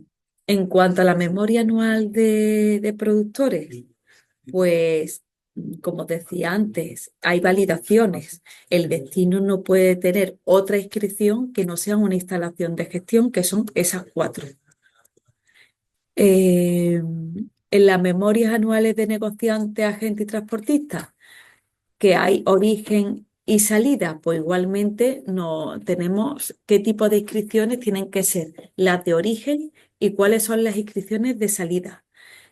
[SPEAKER 3] en cuanto a la memoria anual de productores, pues como decía antes, hay validaciones. El destino no puede tener otra inscripción que no sea una instalación de gestión, que son esas 4. En las memorias anuales de negociantes, agentes y transportistas, que hay origen y salida, pues igualmente no tenemos qué tipo de inscripciones tienen que ser las de origen y cuáles son las inscripciones de salida.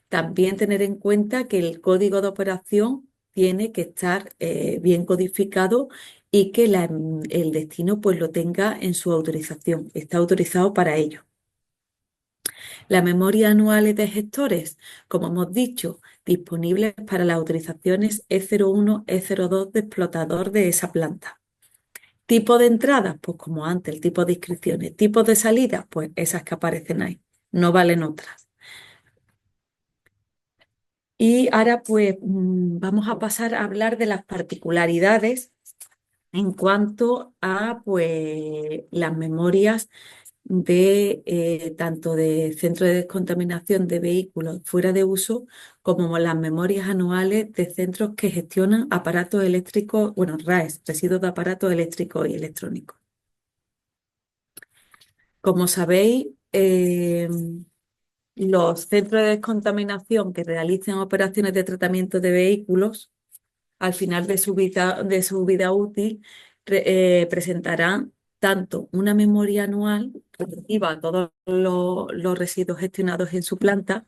[SPEAKER 3] También tener en cuenta que el código de operación tiene que estar bien codificado y que el destino pues lo tenga en su autorización, está autorizado para ello. Las memorias anuales de gestores, como hemos dicho, disponibles para las autorizaciones E01, E02 de explotador de esa planta. Tipo de entradas, pues como antes, el tipo de inscripciones. Tipos de salidas, pues esas que aparecen ahí. No valen otras. Y ahora pues vamos a pasar a hablar de las particularidades en cuanto a pues las memorias de tanto de centro de descontaminación de vehículos fuera de uso como las memorias anuales de centros que gestionan aparatos eléctricos, bueno, RAES, residuos de aparatos eléctricos y electrónicos. Como sabéis, los centros de descontaminación que realicen operaciones de tratamiento de vehículos al final de su vida útil presentarán tanto una memoria anual relativa a todos los residuos gestionados en su planta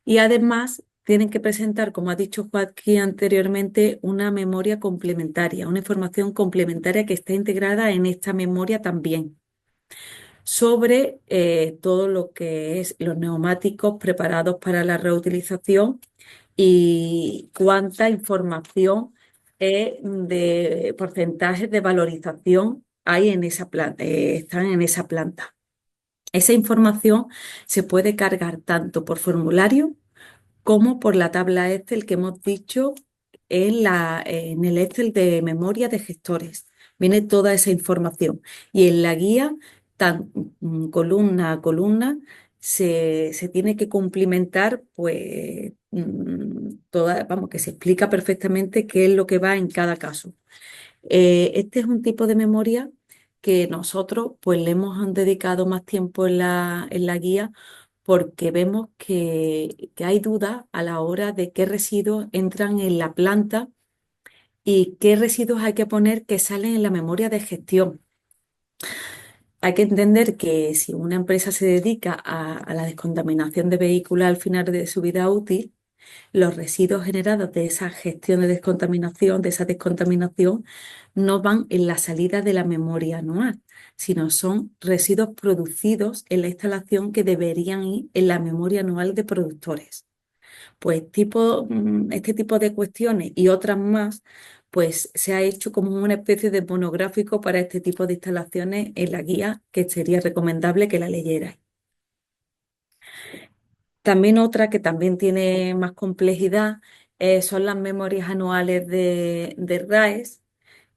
[SPEAKER 3] y además tienen que presentar, como ha dicho Joaquín anteriormente, una memoria complementaria, una información complementaria que está integrada en esta memoria también sobre todo lo que es los neumáticos preparados para la reutilización y cuánta información de porcentajes de valorización hay en esa planta, están en esa planta. Esa información se puede cargar tanto por formulario como por la tabla Excel que hemos dicho en el Excel de memoria de gestores. Viene toda esa información. Y en la guía, columna a columna, se tiene que cumplimentar, pues, vamos, que se explica perfectamente qué es lo que va en cada caso. Este es un tipo de memoria que nosotros pues le hemos dedicado más tiempo en la guía porque vemos que hay dudas a la hora de qué residuos entran en la planta y qué residuos hay que poner que salen en la memoria de gestión. Hay que entender que si una empresa se dedica a la descontaminación de vehículos al final de su vida útil, los residuos generados de esa gestión de descontaminación, de esa descontaminación, no van en la salida de la memoria anual, sino son residuos producidos en la instalación que deberían ir en la memoria anual de productores. Pues este tipo de cuestiones y otras más, pues se ha hecho como una especie de monográfico para este tipo de instalaciones en la guía que sería recomendable que la leyerais. También otra que también tiene más complejidad son las memorias anuales de RAES,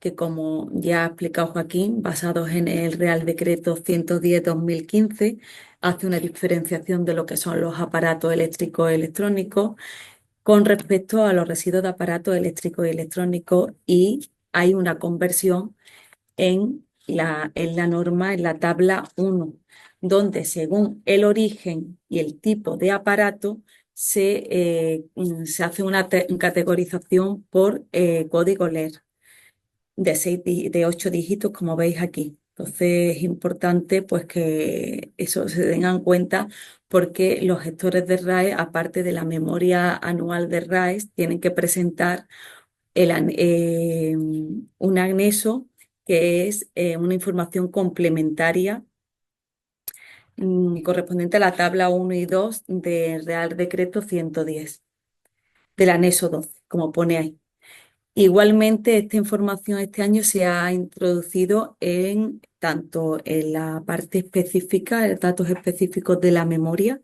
[SPEAKER 3] que, como ya ha explicado Joaquín, basados en el Real Decreto 110/2015, hace una diferenciación de lo que son los aparatos eléctricos y electrónicos con respecto a los residuos de aparatos eléctricos y electrónicos, y hay una conversión en la norma, en la tabla 1, donde según el origen y el tipo de aparato se hace una categorización por código LER de 8 dígitos, como veis aquí. Entonces es importante pues que eso se tenga en cuenta, porque los gestores de RAE, aparte de la memoria anual de RAE, tienen que presentar un anexo, que es una información complementaria correspondiente a la tabla 1 y 2 del Real Decreto 110, del anexo 12, como pone ahí. Igualmente, esta información este año se ha introducido tanto en la parte específica, datos específicos de la memoria,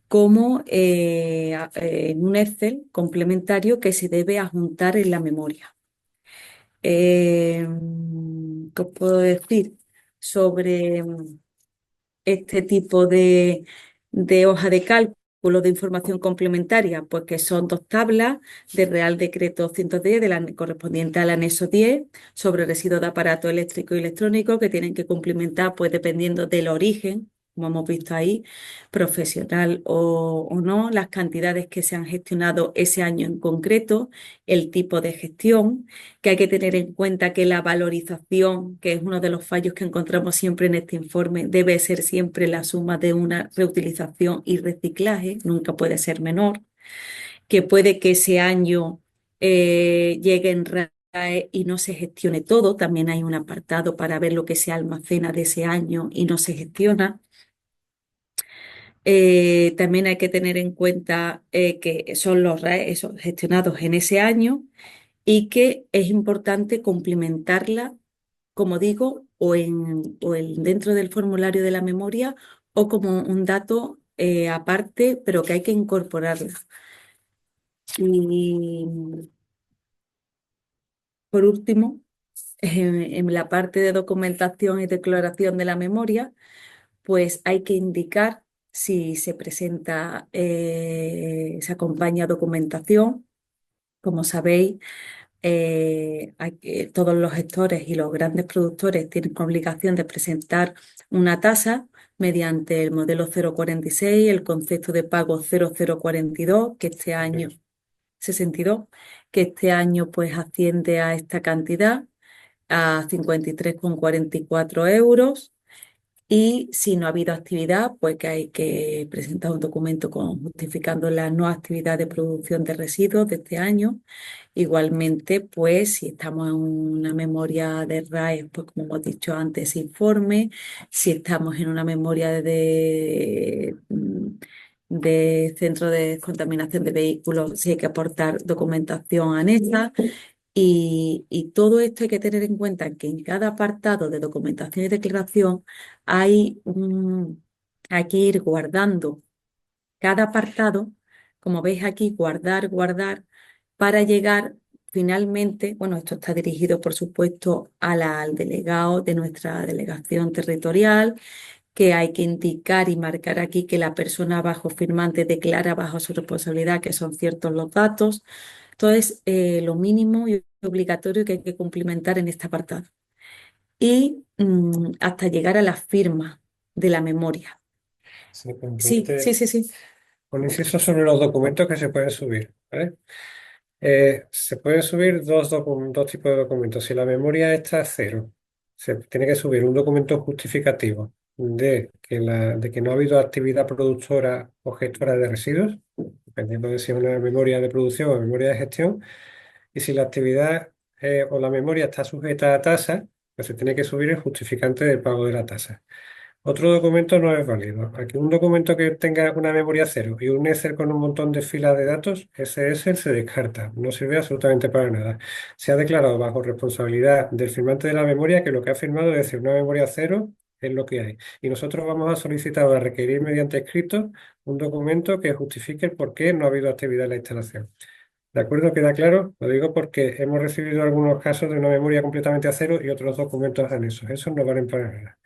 [SPEAKER 3] como en un Excel complementario que se debe adjuntar en la memoria. ¿Qué os puedo decir sobre este tipo de hoja de cálculo de información complementaria? Pues que son 2 tablas de Real Decreto 110, correspondiente al anexo 10, sobre residuos de aparato eléctrico y electrónico, que tienen que cumplimentar, pues dependiendo del origen, como hemos visto ahí, profesional o no, las cantidades que se han gestionado ese año en concreto, el tipo de gestión, que hay que tener en cuenta que la valorización, que es uno de los fallos que encontramos siempre en este informe, debe ser siempre la suma de una reutilización y reciclaje, nunca puede ser menor, que puede que ese año llegue en RAE y no se gestione todo, también hay un apartado para ver lo que se almacena de ese año y no se gestiona. También hay que tener en cuenta que son los RAE esos gestionados en ese año, y que es importante complementarla, como digo, dentro del formulario de la memoria, o como un dato aparte, pero que hay que incorporarla. Y por último, en la parte de documentación y declaración de la memoria, pues hay que indicar si se presenta, se acompaña documentación. Como sabéis, todos los gestores y los grandes productores tienen obligación de presentar una tasa mediante el modelo 046, el concepto de pago 0042, que este año 62, que este año pues asciende a esta cantidad, a 53,44 euros. Y si no ha habido actividad, pues que hay que presentar un documento justificando la no actividad de producción de residuos de este año. Igualmente, pues si estamos en una memoria de RAE, pues como hemos dicho antes, informe. Si estamos en una memoria de centro de descontaminación de vehículos, sí hay que aportar documentación anexa. Y todo esto hay que tener en cuenta, que en cada apartado de documentación y declaración hay que ir guardando cada apartado, como veis aquí, guardar, guardar, para llegar finalmente, bueno, esto está dirigido por supuesto al delegado de nuestra delegación territorial, que hay que indicar y marcar aquí que la persona bajo firmante declara bajo su responsabilidad que son ciertos los datos. Entonces, lo mínimo y obligatorio que hay que cumplimentar en este apartado. Y hasta llegar a la firma de la memoria.
[SPEAKER 2] Sí,
[SPEAKER 3] Sí, sí, sí, sí.
[SPEAKER 2] un inciso sobre los documentos que se pueden subir, ¿vale? Se pueden subir dos tipos de documentos. Si la memoria está a cero, se tiene que subir un documento justificativo de que no ha habido actividad productora o gestora de residuos, dependiendo de si es una memoria de producción o memoria de gestión. Y si la actividad o la memoria está sujeta a tasa, pues se tiene que subir el justificante del pago de la tasa. Otro documento no es válido. Aquí un documento que tenga una memoria cero y un Excel con un montón de filas de datos, ese Excel se descarta, no sirve absolutamente para nada. Se ha declarado bajo responsabilidad del firmante de la memoria que lo que ha firmado es decir, una memoria cero es lo que hay. Y nosotros vamos a solicitar o a requerir mediante escrito un documento que justifique el por qué no ha habido actividad en la instalación. ¿De acuerdo? ¿Queda claro? Lo digo porque hemos recibido algunos casos de una memoria completamente a cero y otros documentos anexos. Esos no valen para nada.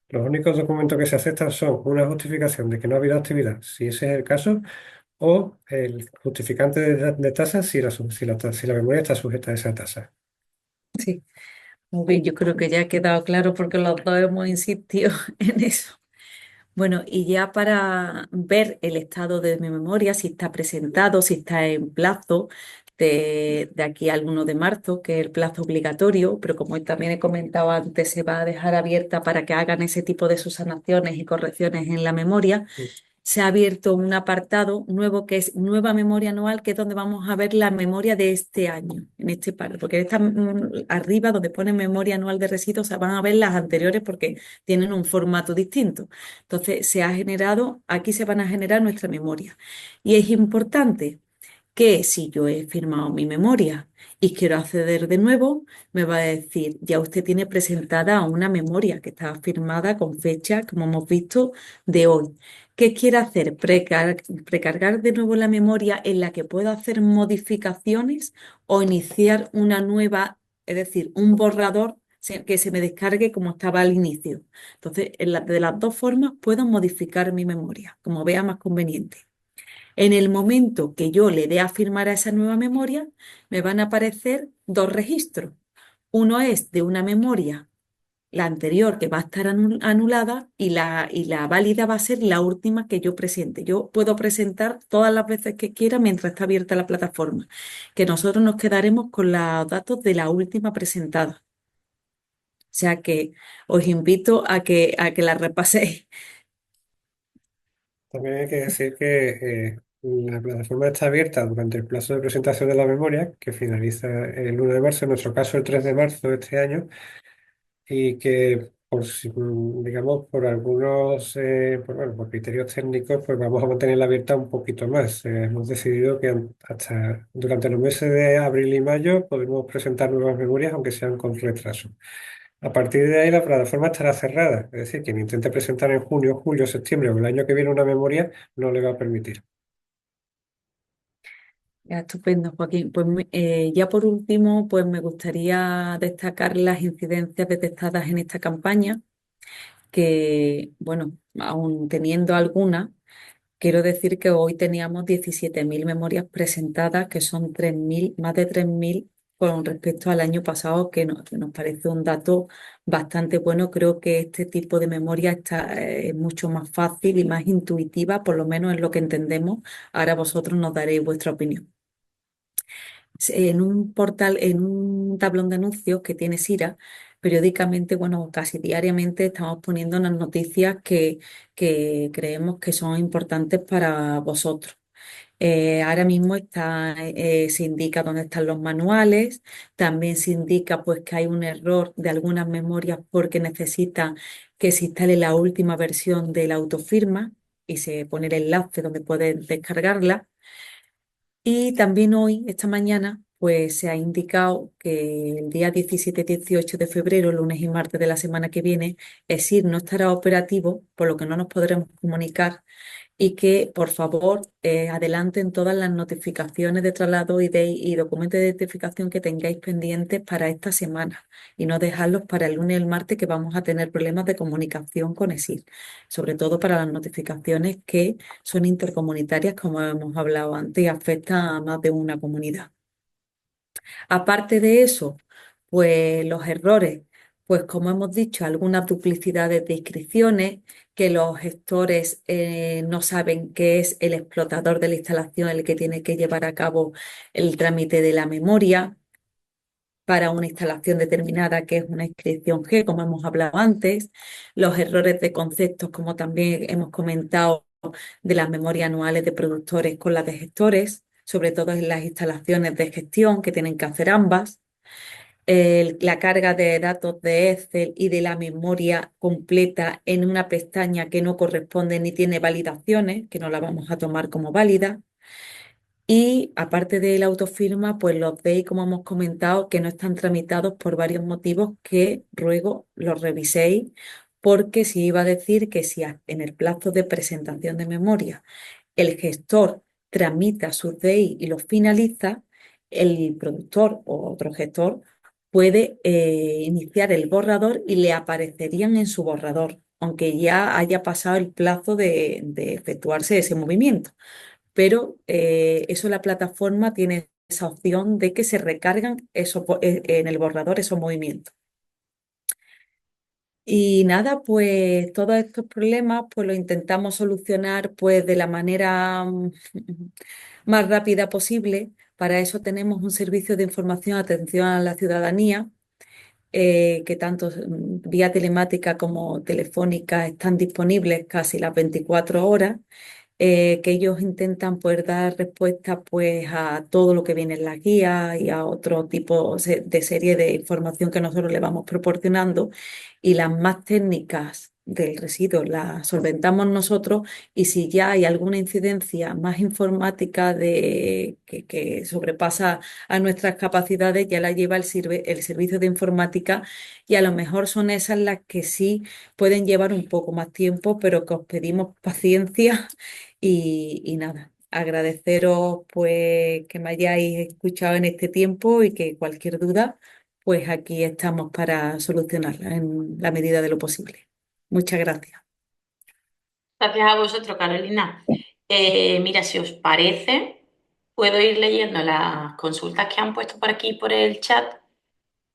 [SPEAKER 2] Los únicos documentos que se aceptan son una justificación de que no ha habido actividad, si ese es el caso, o el justificante de tasa si la memoria está sujeta a esa tasa.
[SPEAKER 3] Sí, muy bien, yo creo que ya ha quedado claro porque los dos hemos insistido en eso. Bueno, y ya para ver el estado de mi memoria, si está presentado, si está en plazo de aquí al 1 de marzo, que es el plazo obligatorio, pero como también he comentado antes, se va a dejar abierta para que hagan ese tipo de subsanaciones y correcciones en la memoria. Se ha abierto un apartado nuevo que es nueva memoria anual, que es donde vamos a ver la memoria de este año, en este párrafo, porque está arriba donde pone memoria anual de residuos, van a ver las anteriores porque tienen un formato distinto. Entonces, aquí se van a generar nuestra memoria. Y es importante que si yo he firmado mi memoria y quiero acceder de nuevo, me va a decir, ya usted tiene presentada una memoria que está firmada con fecha, como hemos visto, de hoy. ¿Qué quiere hacer? Precargar de nuevo la memoria en la que puedo hacer modificaciones o iniciar una nueva, es decir, un borrador que se me descargue como estaba al inicio. Entonces, de las dos formas puedo modificar mi memoria, como vea más conveniente. En el momento que yo le dé a firmar a esa nueva memoria, me van a aparecer dos registros. Uno es de una memoria, la anterior, que va a estar anulada, y la válida va a ser la última que yo presente. Yo puedo presentar todas las veces que quiera mientras está abierta la plataforma, que nosotros nos quedaremos con los datos de la última presentada. O sea que os invito a que la repaséis.
[SPEAKER 2] También hay que decir que la plataforma está abierta durante el plazo de presentación de la memoria, que finaliza el 1 de marzo, en nuestro caso el 3 de marzo de este año, y que digamos, por algunos bueno, por criterios técnicos, pues vamos a mantenerla abierta un poquito más. Hemos decidido que hasta durante los meses de abril y mayo podemos presentar nuevas memorias, aunque sean con retraso. A partir de ahí la plataforma estará cerrada, es decir, quien intente presentar en junio, julio, septiembre o el año que viene una memoria no le va a permitir.
[SPEAKER 3] Ya, estupendo, Joaquín. Pues ya por último, pues me gustaría destacar las incidencias detectadas en esta campaña, que, bueno, aún teniendo algunas, quiero decir que hoy teníamos 17.000 memorias presentadas, que son 3.000, más de 3.000 con respecto al año pasado, que nos parece un dato bastante bueno. Creo que este tipo de memoria es mucho más fácil y más intuitiva, por lo menos es lo que entendemos. Ahora vosotros nos daréis vuestra opinión. En un portal, en un tablón de anuncios que tiene Sira, periódicamente, bueno, casi diariamente estamos poniendo unas noticias que creemos que son importantes para vosotros. Ahora mismo se indica dónde están los manuales, también se indica pues que hay un error de algunas memorias porque necesitan que se instale la última versión de la autofirma y se pone el enlace donde pueden descargarla. Y también hoy, esta mañana, pues se ha indicado que el día 17 y 18 de febrero, lunes y martes de la semana que viene, ESIR no estará operativo, por lo que no nos podremos comunicar y que, por favor, adelanten todas las notificaciones de traslado y documentos de identificación que tengáis pendientes para esta semana y no dejarlos para el lunes y el martes, que vamos a tener problemas de comunicación con ESIR, sobre todo para las notificaciones que son intercomunitarias, como hemos hablado antes, y afectan a más de una comunidad. Aparte de eso, pues los errores, pues como hemos dicho, algunas duplicidades de inscripciones, que los gestores no saben qué es el explotador de la instalación el que tiene que llevar a cabo el trámite de la memoria para una instalación determinada, que es una inscripción G, como hemos hablado antes, los errores de conceptos, como también hemos comentado, de las memorias anuales de productores con las de gestores, sobre todo en las instalaciones de gestión que tienen que hacer ambas, la carga de datos de Excel y de la memoria completa en una pestaña que no corresponde ni tiene validaciones, que no la vamos a tomar como válida. Y aparte de la autofirma, pues los DEI, como hemos comentado, que no están tramitados por varios motivos que ruego los reviséis, porque si iba a decir que si en el plazo de presentación de memoria el gestor tramita sus DEI y los finaliza, el productor o otro gestor puede iniciar el borrador y le aparecerían en su borrador, aunque ya haya pasado el plazo de efectuarse ese movimiento. Pero eso la plataforma tiene esa opción de que se recargan en el borrador esos movimientos. Y nada, pues todos estos problemas pues los intentamos solucionar pues de la manera más rápida posible. Para eso tenemos un servicio de información, atención a la ciudadanía, que tanto vía telemática como telefónica están disponibles casi las 24 horas, que ellos intentan poder dar respuesta pues a todo lo que viene en la guía y a otro tipo de serie de información que nosotros le vamos proporcionando, y las más técnicas del residuo las solventamos nosotros, y si ya hay alguna incidencia más informática que sobrepasa a nuestras capacidades, ya la lleva el servicio de informática, y a lo mejor son esas las que sí pueden llevar un poco más tiempo, pero que os pedimos paciencia. Y nada, agradeceros pues que me hayáis escuchado en este tiempo, y que cualquier duda, pues aquí estamos para solucionarla en la medida de lo posible. Muchas gracias.
[SPEAKER 1] Gracias a vosotros, Carolina. Mira, si os parece, puedo ir leyendo las consultas que han puesto por aquí por el chat,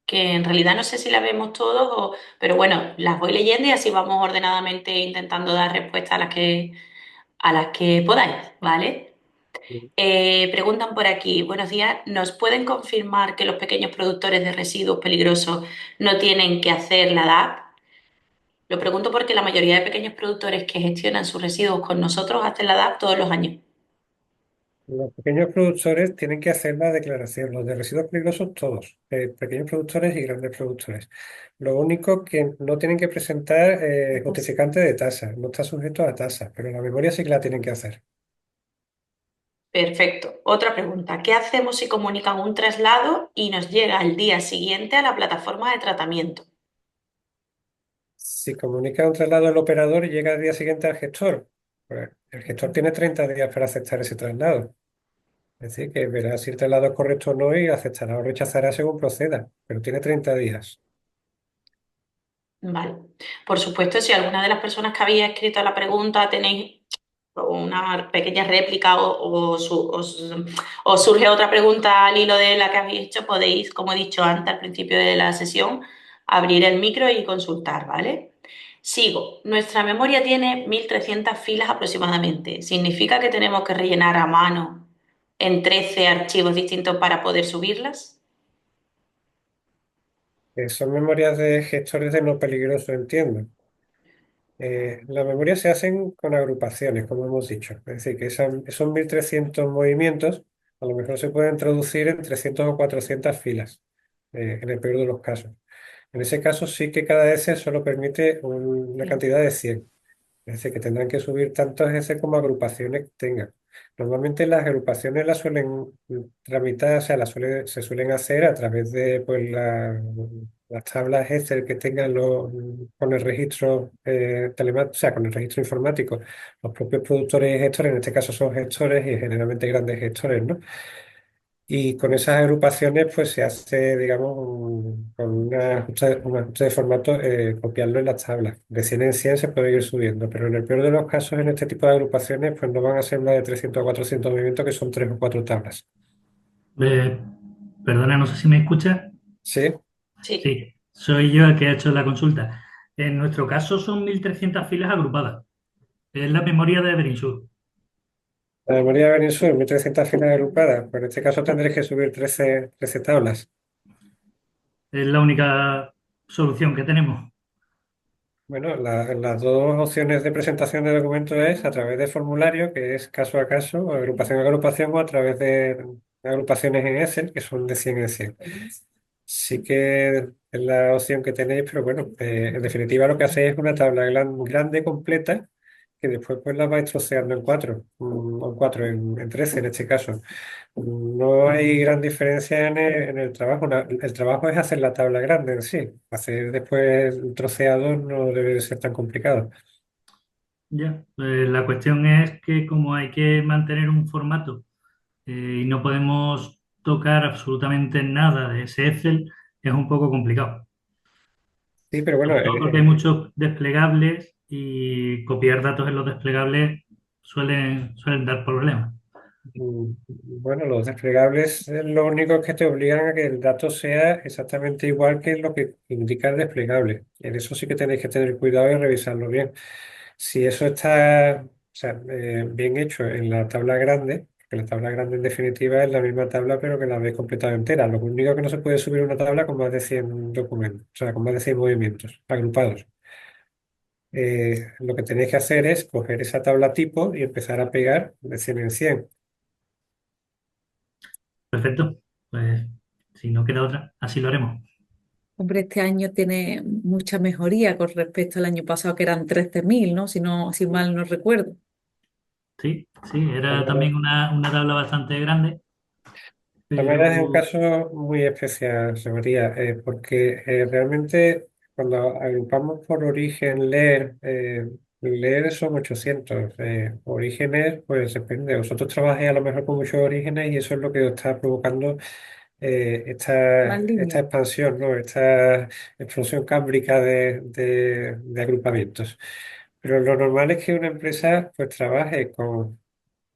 [SPEAKER 1] que en realidad no sé si las vemos todos, pero bueno, las voy leyendo y así vamos ordenadamente intentando dar respuesta a las que podáis, ¿vale? Preguntan por aquí, buenos días, ¿nos pueden confirmar que los pequeños productores de residuos peligrosos no tienen que hacer la DAP? Lo pregunto porque la mayoría de pequeños productores que gestionan sus residuos con nosotros hacen la DAP todos los años.
[SPEAKER 2] Los pequeños productores tienen que hacer la declaración, los de residuos peligrosos todos, pequeños productores y grandes productores. Lo único que no tienen que presentar justificante de tasa, no está sujeto a tasa, pero la memoria sí que la tienen que hacer.
[SPEAKER 1] Perfecto. Otra pregunta, ¿qué hacemos si comunican un traslado y nos llega al día siguiente a la plataforma de tratamiento?
[SPEAKER 2] Si comunica un traslado al operador y llega al día siguiente al gestor, pues el gestor tiene 30 días para aceptar ese traslado. Es decir, que verá si el traslado es correcto o no y aceptará o rechazará según proceda, pero tiene 30 días.
[SPEAKER 1] Vale. Por supuesto, si alguna de las personas que había escrito la pregunta tenéis una pequeña réplica o surge otra pregunta al hilo de la que habéis hecho, podéis, como he dicho antes al principio de la sesión, abrir el micro y consultar, ¿vale? Sigo. Nuestra memoria tiene 1.300 filas aproximadamente. ¿Significa que tenemos que rellenar a mano en 13 archivos distintos para poder subirlas?
[SPEAKER 2] Son memorias de gestores de no peligroso, entiendo. Las memorias se hacen con agrupaciones, como hemos dicho. Es decir, que esos 1.300 movimientos a lo mejor se pueden traducir en 300 o 400 filas, en el peor de los casos. En ese caso sí que cada S solo permite una cantidad de 100. Es decir, que tendrán que subir tantos S como agrupaciones tengan. Normalmente las agrupaciones las suelen tramitar, o sea, se suelen hacer a través de pues, las tablas Excel que tengan con el registro telemático, o sea, con el registro informático. Los propios productores y gestores, en este caso son gestores y generalmente grandes gestores, ¿no? Y con esas agrupaciones, pues se hace, digamos, con un ajuste de formato, copiarlo en las tablas. De 100 en 100 se puede ir subiendo, pero en el peor de los casos, en este tipo de agrupaciones, pues no van a ser más de 300 o 400 movimientos, que son 3 o 4 tablas.
[SPEAKER 4] Eh, Perdona, no sé si me escucha.
[SPEAKER 2] Sí,
[SPEAKER 1] Sí.
[SPEAKER 4] Sí, soy yo el que ha hecho la consulta. En nuestro caso son 1.300 filas agrupadas. Es la memoria de Berinsur.
[SPEAKER 2] la memoria de Beninsur, 1.300 filas agrupadas, pero en este caso tendréis que subir 13 tablas.
[SPEAKER 4] Es la única solución que tenemos.
[SPEAKER 2] Bueno, las dos opciones de presentación de documentos es a través de formulario, que es caso a caso, o agrupación a agrupación, o a través de agrupaciones en Excel, que son de 100 en 100. Sí que es la opción que tenéis, pero bueno, en definitiva lo que hacéis es una tabla grande, completa, que después pues la vais troceando en cuatro, o en cuatro, en 13 en este caso. No hay gran diferencia en el trabajo. El trabajo es hacer la tabla grande en sí. Hacer después el troceado no debe de ser tan complicado.
[SPEAKER 4] Ya, la cuestión es que como hay que mantener un formato y no podemos tocar absolutamente nada de ese Excel es un poco complicado.
[SPEAKER 2] Sí, pero bueno,
[SPEAKER 4] Sobre todo porque hay muchos desplegables y copiar datos en los desplegables suelen dar problemas.
[SPEAKER 2] bueno, los desplegables lo único que te obligan a que el dato sea exactamente igual que lo que indica el desplegable. En eso sí que tenéis que tener cuidado y revisarlo bien. Si eso está, o sea, bien hecho en la tabla grande, que la tabla grande en definitiva es la misma tabla pero que la habéis completado entera. Lo único que no se puede subir una tabla con más de 100 documentos, o sea, con más de 100 movimientos agrupados. Lo que tenéis que hacer es coger esa tabla tipo y empezar a pegar de 100 en 100.
[SPEAKER 4] Perfecto. Pues si no queda otra, así lo haremos.
[SPEAKER 3] Hombre, este año tiene mucha mejoría con respecto al año pasado, que eran 13.000, ¿no? Si no, si mal no recuerdo.
[SPEAKER 4] Sí, sí, era también una tabla bastante grande,
[SPEAKER 2] De todas maneras, es un
[SPEAKER 4] pero
[SPEAKER 2] caso muy especial, José María, porque realmente cuando agrupamos por origen leer, leer son 800, orígenes, pues depende. Vosotros trabajáis a lo mejor con muchos orígenes y eso es lo que os está provocando
[SPEAKER 3] Más
[SPEAKER 2] esta
[SPEAKER 3] líneas.
[SPEAKER 2] expansión, ¿no? Esta explosión cámbrica de agrupamientos. Pero lo normal es que una empresa pues trabaje con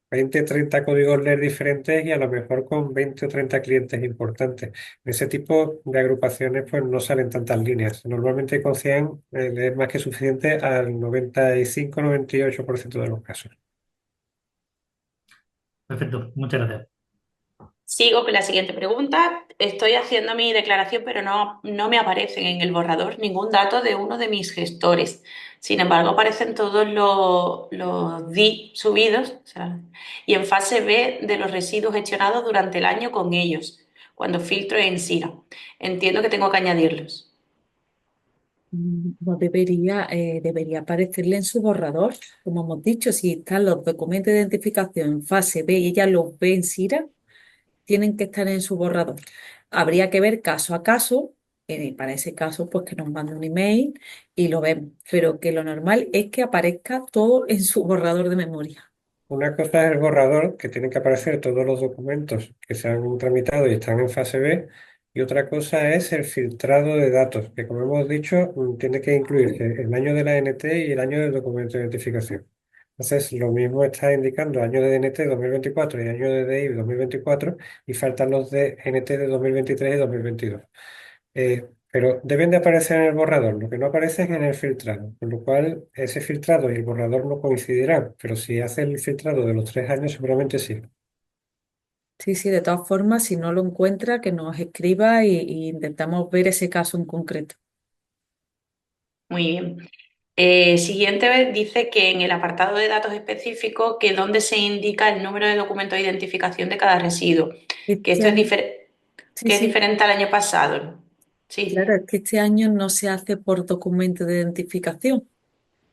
[SPEAKER 2] 20 30 códigos leer diferentes y a lo mejor con 20 o 30 clientes importantes. En ese tipo de agrupaciones pues no salen tantas líneas. Normalmente con 100 es más que suficiente al 95-98% de los casos.
[SPEAKER 4] perfecto, muchas gracias.
[SPEAKER 1] Sigo con la siguiente pregunta. Estoy haciendo mi declaración, pero no me aparecen en el borrador ningún dato de uno de mis gestores. Sin embargo, aparecen todos los DI subidos, o sea, y en fase B de los residuos gestionados durante el año con ellos, cuando filtro en Sira. Entiendo que tengo que añadirlos.
[SPEAKER 3] No debería, debería aparecerle en su borrador. Como hemos dicho, si están los documentos de identificación en fase B y ella los ve en Sira, tienen que estar en su borrador. Habría que ver caso a caso, para ese caso, pues que nos mande un email y lo vemos. Pero que lo normal es que aparezca todo en su borrador de memoria.
[SPEAKER 2] Una cosa es el borrador, que tienen que aparecer todos los documentos que se han tramitado y están en fase B, y otra cosa es el filtrado de datos, que como hemos dicho, tiene que incluirse el año de la NT y el año del documento de identificación. Entonces, lo mismo está indicando año de NT 2024 y año de DI 2024, y faltan los de NT de 2023 y 2022. Pero deben de aparecer en el borrador, lo que no aparece es en el filtrado, con lo cual ese filtrado y el borrador no coincidirán, pero si hace el filtrado de los 3 años, seguramente sí.
[SPEAKER 3] Sí, sí, de todas formas, si no lo encuentra, que nos escriba y intentamos ver ese caso en concreto.
[SPEAKER 1] Muy bien. Siguiente vez dice que en el apartado de datos específicos que donde se indica el número de documento de identificación de cada residuo, que
[SPEAKER 3] Este
[SPEAKER 1] esto es,
[SPEAKER 3] año, sí,
[SPEAKER 1] que es
[SPEAKER 3] sí,
[SPEAKER 1] diferente al año pasado. Sí.
[SPEAKER 3] claro, es que este año no se hace por documento de identificación,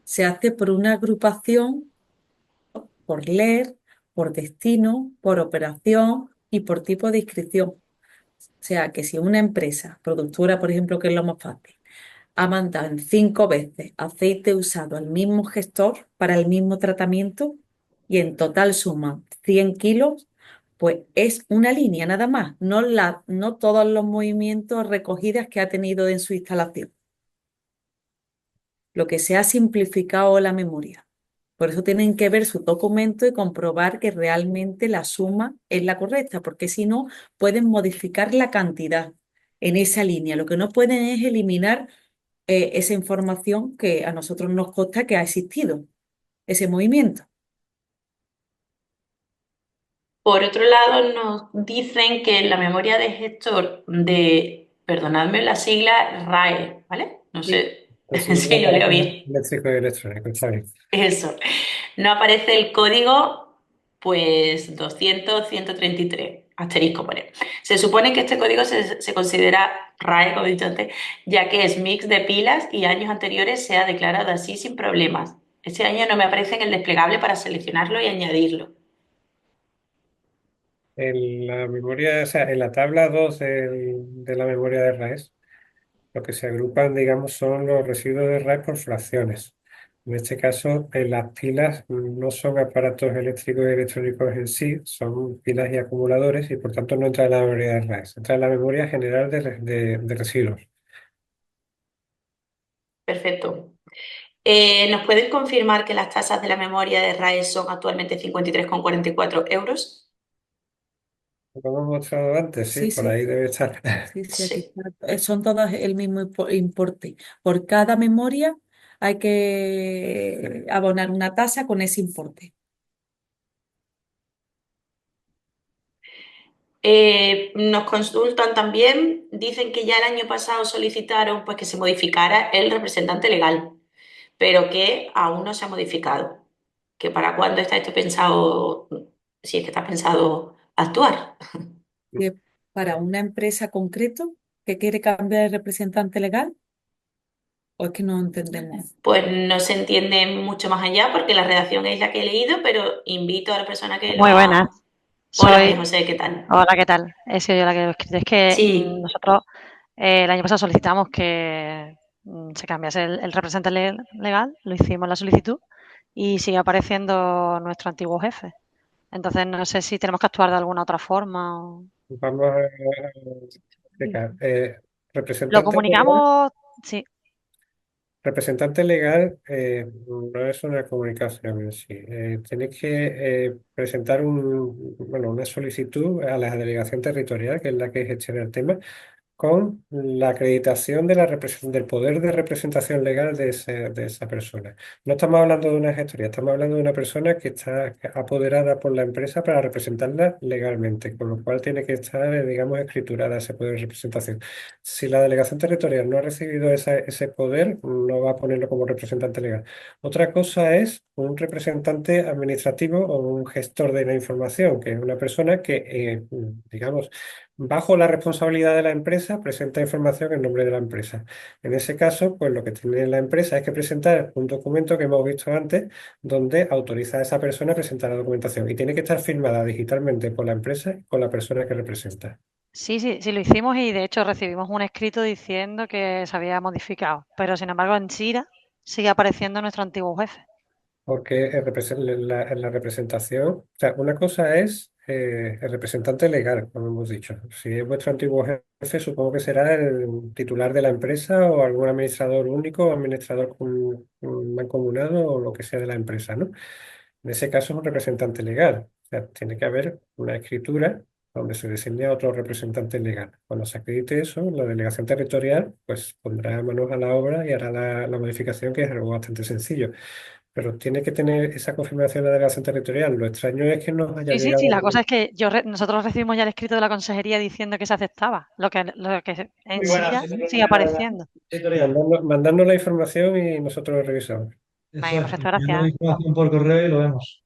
[SPEAKER 3] se hace por una agrupación, por leer, por destino, por operación y por tipo de inscripción. O sea, que si una empresa productora, por ejemplo, que es lo más fácil, ha mandado en 5 veces aceite usado al mismo gestor para el mismo tratamiento y en total suma 100 kilos, pues es una línea nada más, no todos los movimientos recogidos que ha tenido en su instalación. Lo que se ha simplificado la memoria. Por eso tienen que ver su documento y comprobar que realmente la suma es la correcta, porque si no, pueden modificar la cantidad en esa línea. Lo que no pueden es eliminar esa información que a nosotros nos consta que ha existido, ese movimiento.
[SPEAKER 1] Por otro lado, nos dicen que en la memoria de gestor de, perdonadme la sigla, RAE, ¿vale? No
[SPEAKER 3] Sí.
[SPEAKER 1] sé
[SPEAKER 2] Recibo
[SPEAKER 1] si
[SPEAKER 2] de
[SPEAKER 1] lo leo
[SPEAKER 2] aparatos
[SPEAKER 1] bien.
[SPEAKER 2] eléctricos y electrónicos, está bien.
[SPEAKER 1] Eso. No aparece el código, pues 200-133 asterisco pone. Se supone que este código se considera RAE, como he dicho antes, ya que es mix de pilas y años anteriores se ha declarado así sin problemas. Este año no me aparece en el desplegable para seleccionarlo y añadirlo.
[SPEAKER 2] En la memoria, o sea, en la tabla 2 de la memoria de RAES, lo que se agrupan, digamos, son los residuos de RAES por fracciones. En este caso, las pilas no son aparatos eléctricos y electrónicos en sí, son pilas y acumuladores y por tanto no entra en la memoria de RAID, entra en la memoria general de residuos.
[SPEAKER 1] Perfecto. ¿Nos pueden confirmar que las tasas de la memoria de RAE son actualmente 53,44 euros?
[SPEAKER 2] Como hemos mostrado antes, sí,
[SPEAKER 3] Sí,
[SPEAKER 2] por
[SPEAKER 3] sí,
[SPEAKER 2] ahí debe estar.
[SPEAKER 3] sí, sí, aquí
[SPEAKER 1] Sí.
[SPEAKER 3] está. Son todas el mismo importe. Por cada memoria hay que abonar una tasa con ese importe.
[SPEAKER 1] Nos consultan también, dicen que ya el año pasado solicitaron pues, que se modificara el representante legal, pero que aún no se ha modificado. ¿Que para cuándo está esto pensado, si es que está pensado actuar?
[SPEAKER 3] Que para una empresa concreto que quiere cambiar el representante legal, o es que no entendemos.
[SPEAKER 1] Pues no se entiende mucho más allá porque la redacción es la que he leído, pero invito a la persona que lo
[SPEAKER 5] Muy buenas.
[SPEAKER 1] ha... Hola María
[SPEAKER 5] Soy,
[SPEAKER 1] José, ¿qué tal?
[SPEAKER 5] hola, ¿qué tal? He sido yo la que lo he escrito. Es que
[SPEAKER 1] Sí,
[SPEAKER 5] nosotros el año pasado solicitamos que se cambiase el representante legal, lo hicimos la solicitud y sigue apareciendo nuestro antiguo jefe. Entonces no sé si tenemos que actuar de alguna otra forma.
[SPEAKER 2] Vamos a explicar.
[SPEAKER 5] Lo
[SPEAKER 2] Representante legal.
[SPEAKER 5] comunicamos, sí,
[SPEAKER 2] Representante legal no es una comunicación en sí. Tienes que presentar bueno, una solicitud a la delegación territorial, que es la que gestiona el tema, con la acreditación de del poder de representación legal de esa persona. No estamos hablando de una gestoría, estamos hablando de una persona que está apoderada por la empresa para representarla legalmente, con lo cual tiene que estar, digamos, escriturada ese poder de representación. Si la delegación territorial no ha recibido ese poder, no va a ponerlo como representante legal. Otra cosa es un representante administrativo o un gestor de la información, que es una persona que, digamos, bajo la responsabilidad de la empresa, presenta información en nombre de la empresa. En ese caso, pues lo que tiene la empresa es que presentar un documento que hemos visto antes, donde autoriza a esa persona a presentar la documentación y tiene que estar firmada digitalmente por la empresa y con la persona que representa.
[SPEAKER 5] sí lo hicimos y de hecho recibimos un escrito diciendo que se había modificado. Pero sin embargo en Sira sigue apareciendo nuestro antiguo jefe.
[SPEAKER 2] Porque la representación, o sea, una cosa es el representante legal, como hemos dicho. Si es vuestro antiguo jefe, supongo que será el titular de la empresa o algún administrador único o administrador mancomunado o lo que sea de la empresa, ¿no? En ese caso es un representante legal. O sea, tiene que haber una escritura donde se designe a otro representante legal. Cuando se acredite eso, la delegación territorial pues pondrá manos a la obra y hará la modificación, que es algo bastante sencillo. Pero tiene que tener esa confirmación de la delegación territorial. Lo extraño es que nos haya
[SPEAKER 5] Sí,
[SPEAKER 2] llegado.
[SPEAKER 5] la cosa es que nosotros recibimos ya el escrito de la consejería diciendo que se aceptaba, lo que en
[SPEAKER 6] Muy
[SPEAKER 5] sí
[SPEAKER 6] buenas,
[SPEAKER 5] ya
[SPEAKER 6] soy Fernando
[SPEAKER 5] sigue
[SPEAKER 6] Menara de la
[SPEAKER 5] apareciendo.
[SPEAKER 6] editorial.
[SPEAKER 2] Mandando la información y nosotros lo revisamos.
[SPEAKER 6] Eso
[SPEAKER 5] Venga,
[SPEAKER 6] es,
[SPEAKER 5] perfecto,
[SPEAKER 6] enviando la
[SPEAKER 5] gracias.
[SPEAKER 6] información por correo y lo vemos.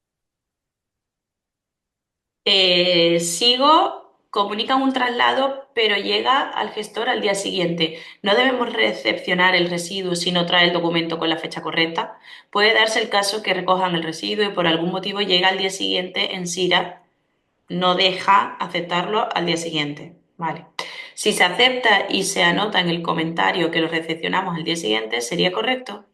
[SPEAKER 1] Sigo, comunican un traslado, pero llega al gestor al día siguiente. No debemos recepcionar el residuo si no trae el documento con la fecha correcta. Puede darse el caso que recojan el residuo y por algún motivo llega al día siguiente en Sira, no deja aceptarlo al día siguiente. Vale. Si se acepta y se anota en el comentario que lo recepcionamos al día siguiente, ¿sería correcto?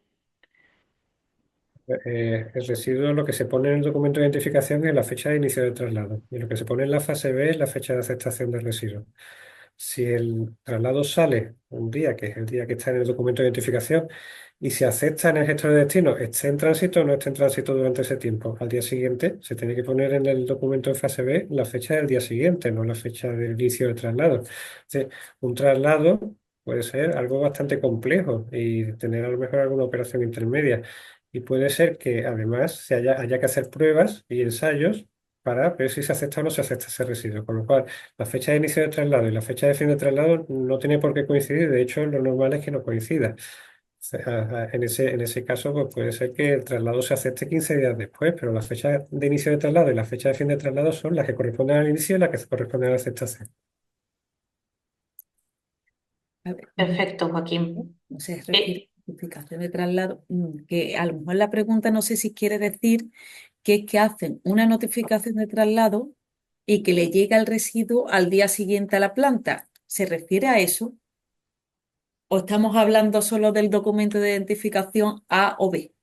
[SPEAKER 2] El residuo, lo que se pone en el documento de identificación es la fecha de inicio del traslado. Y lo que se pone en la fase B es la fecha de aceptación del residuo. Si el traslado sale un día, que es el día que está en el documento de identificación, y se acepta en el gestor de destino, esté en tránsito o no esté en tránsito durante ese tiempo, al día siguiente se tiene que poner en el documento de fase B la fecha del día siguiente, no la fecha del inicio del traslado. Entonces, un traslado puede ser algo bastante complejo y tener a lo mejor alguna operación intermedia. Y puede ser que además haya que hacer pruebas y ensayos para ver si se acepta o no se acepta ese residuo. Con lo cual, la fecha de inicio del traslado y la fecha de fin de traslado no tiene por qué coincidir. De hecho, lo normal es que no coincida. En ese caso, pues puede ser que el traslado se acepte 15 días después, pero la fecha de inicio de traslado y la fecha de fin de traslado son las que corresponden al inicio y las que corresponden a la aceptación.
[SPEAKER 3] A ver,
[SPEAKER 1] Perfecto, Joaquín.
[SPEAKER 3] no se refiere
[SPEAKER 1] Eh,
[SPEAKER 3] a notificación de traslado, que a lo mejor la pregunta no sé si quiere decir que es que hacen una notificación de traslado y que le llega el residuo al día siguiente a la planta. ¿Se refiere a eso? ¿O estamos hablando solo del documento de identificación A o B?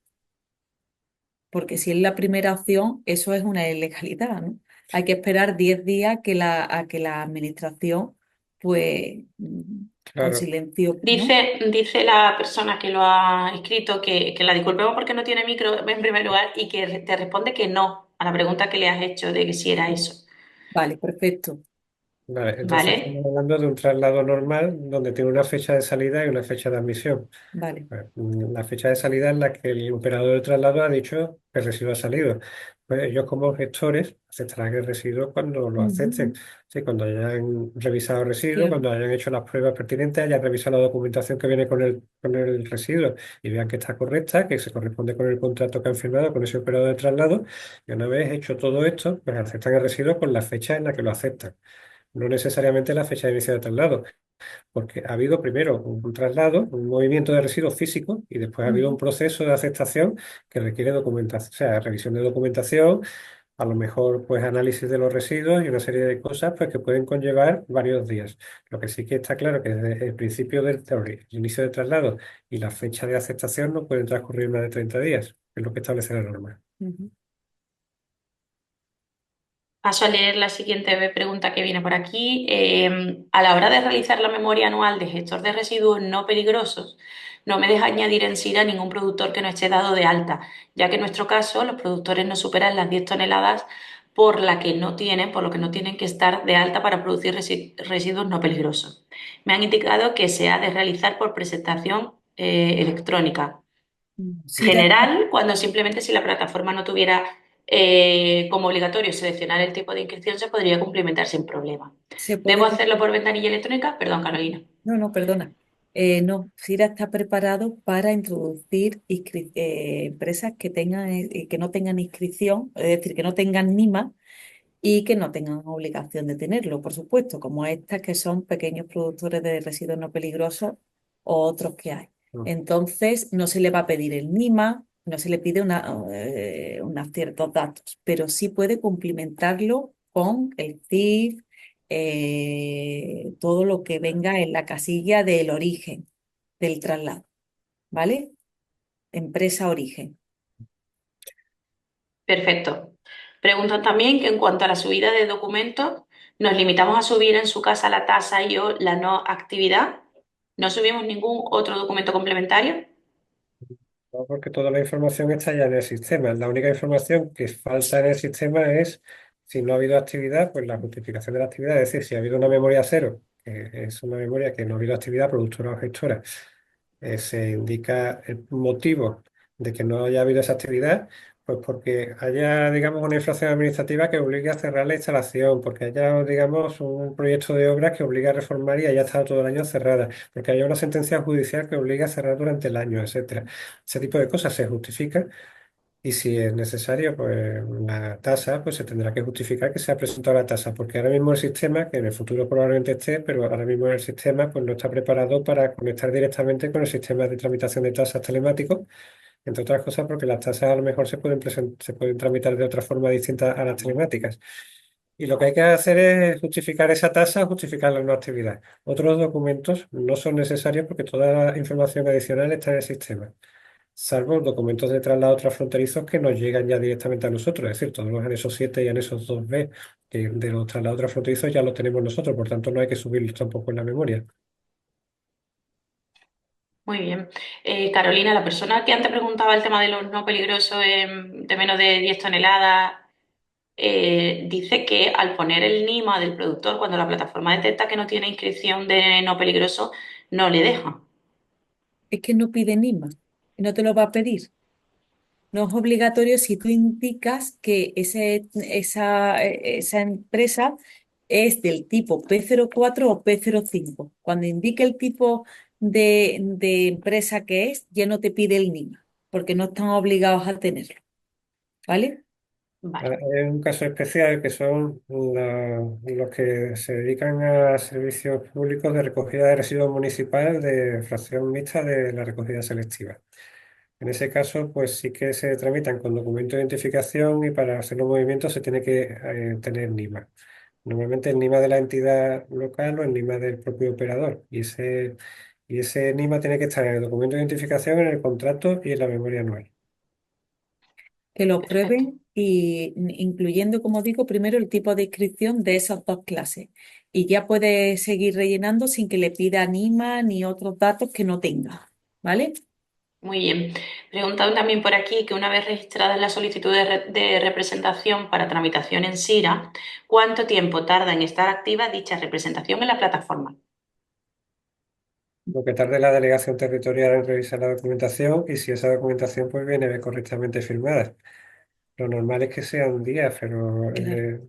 [SPEAKER 3] porque si es la primera opción, eso es una ilegalidad, ¿no? Hay que esperar 10 días a que la administración, pues, con
[SPEAKER 2] Claro.
[SPEAKER 3] silencio, ¿no?
[SPEAKER 1] Dice la persona que lo ha escrito que la disculpemos porque no tiene micro en primer lugar y que te responde que no a la pregunta que le has hecho de que si era eso.
[SPEAKER 3] Vale, perfecto.
[SPEAKER 2] Vale, entonces
[SPEAKER 1] ¿Vale?
[SPEAKER 2] estamos hablando de un traslado normal donde tiene una fecha de salida y una fecha de admisión.
[SPEAKER 3] Vale.
[SPEAKER 2] La fecha de salida es la que el operador de traslado ha dicho que el residuo ha salido. Pues ellos como gestores aceptarán el residuo cuando lo acepten.
[SPEAKER 3] Ujú.
[SPEAKER 2] Sí, cuando hayan revisado el residuo,
[SPEAKER 3] Claro.
[SPEAKER 2] cuando hayan hecho las pruebas pertinentes, hayan revisado la documentación que viene con el residuo y vean que está correcta, que se corresponde con el contrato que han firmado con ese operador de traslado. Y una vez hecho todo esto, pues aceptan el residuo con la fecha en la que lo aceptan. No necesariamente la fecha de inicio del traslado, porque ha habido primero un traslado, un movimiento de residuos físico y después ha habido un
[SPEAKER 3] Ujú.
[SPEAKER 2] proceso de aceptación que requiere documentación, o sea, revisión de documentación, a lo mejor pues análisis de los residuos y una serie de cosas pues que pueden conllevar varios días. Lo que sí que está claro que desde el principio el inicio del traslado y la fecha de aceptación no pueden transcurrir más de 30 días, que es lo que establece la norma.
[SPEAKER 3] Ujú.
[SPEAKER 1] Paso a leer la siguiente pregunta que viene por aquí. A la hora de realizar la memoria anual de gestor de residuos no peligrosos, no me deja añadir en SIRA ningún productor que no esté dado de alta, ya que en nuestro caso los productores no superan las 10 toneladas por lo que no tienen que estar de alta para producir residuos no peligrosos. Me han indicado que se ha de realizar por presentación electrónica
[SPEAKER 3] Sira,
[SPEAKER 1] general, cuando simplemente si la plataforma no tuviera como obligatorio seleccionar el tipo de inscripción, se podría cumplimentar sin problema.
[SPEAKER 3] se
[SPEAKER 1] ¿Debo
[SPEAKER 3] puede.
[SPEAKER 1] hacerlo por ventanilla electrónica? Perdón, Carolina.
[SPEAKER 3] No, no, perdona. No, Sira está preparado para introducir empresas que tengan, que no tengan inscripción, es decir, que no tengan NIMA y que no tengan obligación de tenerlo, por supuesto, como estas que son pequeños productores de residuos no peligrosos o otros que hay.
[SPEAKER 2] Mm.
[SPEAKER 3] Entonces, no se le va a pedir el NIMA, no se le pide unos ciertos datos, pero sí puede cumplimentarlo con el CIF, todo lo que venga en la casilla del origen del traslado, ¿vale? Empresa origen.
[SPEAKER 1] Perfecto. Preguntan también que en cuanto a la subida de documentos, ¿nos limitamos a subir en su casa la tasa y o la no actividad? ¿No subimos ningún otro documento complementario?
[SPEAKER 2] No, porque toda la información está ya en el sistema. La única información que falta en el sistema es si no ha habido actividad, pues la justificación de la actividad. Es decir, si ha habido una memoria cero, que es una memoria que no ha habido actividad productora o gestora, se indica el motivo de que no haya habido esa actividad, pues porque haya, digamos, una infracción administrativa que obligue a cerrar la instalación, porque haya, digamos, un proyecto de obra que obliga a reformar y haya estado todo el año cerrada, porque haya una sentencia judicial que obliga a cerrar durante el año, etcétera. Ese tipo de cosas se justifican y si es necesario, pues la tasa, pues se tendrá que justificar que se ha presentado la tasa, porque ahora mismo el sistema, que en el futuro probablemente esté, pero ahora mismo el sistema pues no está preparado para conectar directamente con el sistema de tramitación de tasas telemático, entre otras cosas porque las tasas a lo mejor se pueden tramitar de otra forma distinta a las telemáticas. Y lo que hay que hacer es justificar esa tasa, justificar la no actividad. Otros documentos no son necesarios porque toda la información adicional está en el sistema, salvo los documentos de traslado transfronterizos que nos llegan ya directamente a nosotros, es decir, todos los anexos 7 y anexos 2B que de los traslados transfronterizos ya los tenemos nosotros, por tanto no hay que subirlos tampoco en la memoria.
[SPEAKER 1] Muy bien. Carolina, la persona que antes preguntaba el tema de los no peligrosos de menos de 10 toneladas, dice que al poner el NIMA del productor, cuando la plataforma detecta que no tiene inscripción de no peligroso, no le deja.
[SPEAKER 3] Es que no pide NIMA, no te lo va a pedir. No es obligatorio si tú indicas que esa empresa es del tipo P04 o P05. Cuando indique el tipo de empresa que es, ya no te pide el NIMA, porque no están obligados a tenerlo, ¿vale?
[SPEAKER 1] Vale.
[SPEAKER 2] Hay un caso especial que son los que se dedican a servicios públicos de recogida de residuos municipal de fracción mixta de la recogida selectiva. En ese caso, pues sí que se tramitan con documento de identificación y para hacer los movimientos se tiene que tener NIMA. Normalmente el NIMA de la entidad local o el NIMA del propio operador. Y ese NIMA tiene que estar en el documento de identificación, en el contrato y en la memoria anual.
[SPEAKER 3] que lo prueben y incluyendo, como digo, primero el tipo de inscripción de esas dos clases. Y ya puede seguir rellenando sin que le pida ni IMA ni otros datos que no tenga, ¿vale?
[SPEAKER 1] Muy bien. Preguntan también por aquí que una vez registrada la solicitud de representación para tramitación en SIRA, ¿cuánto tiempo tarda en estar activa dicha representación en la plataforma?
[SPEAKER 2] Lo que tarde la delegación territorial en revisar la documentación y si esa documentación pues viene correctamente firmada. Lo normal es que sea un día, pero
[SPEAKER 3] Claro.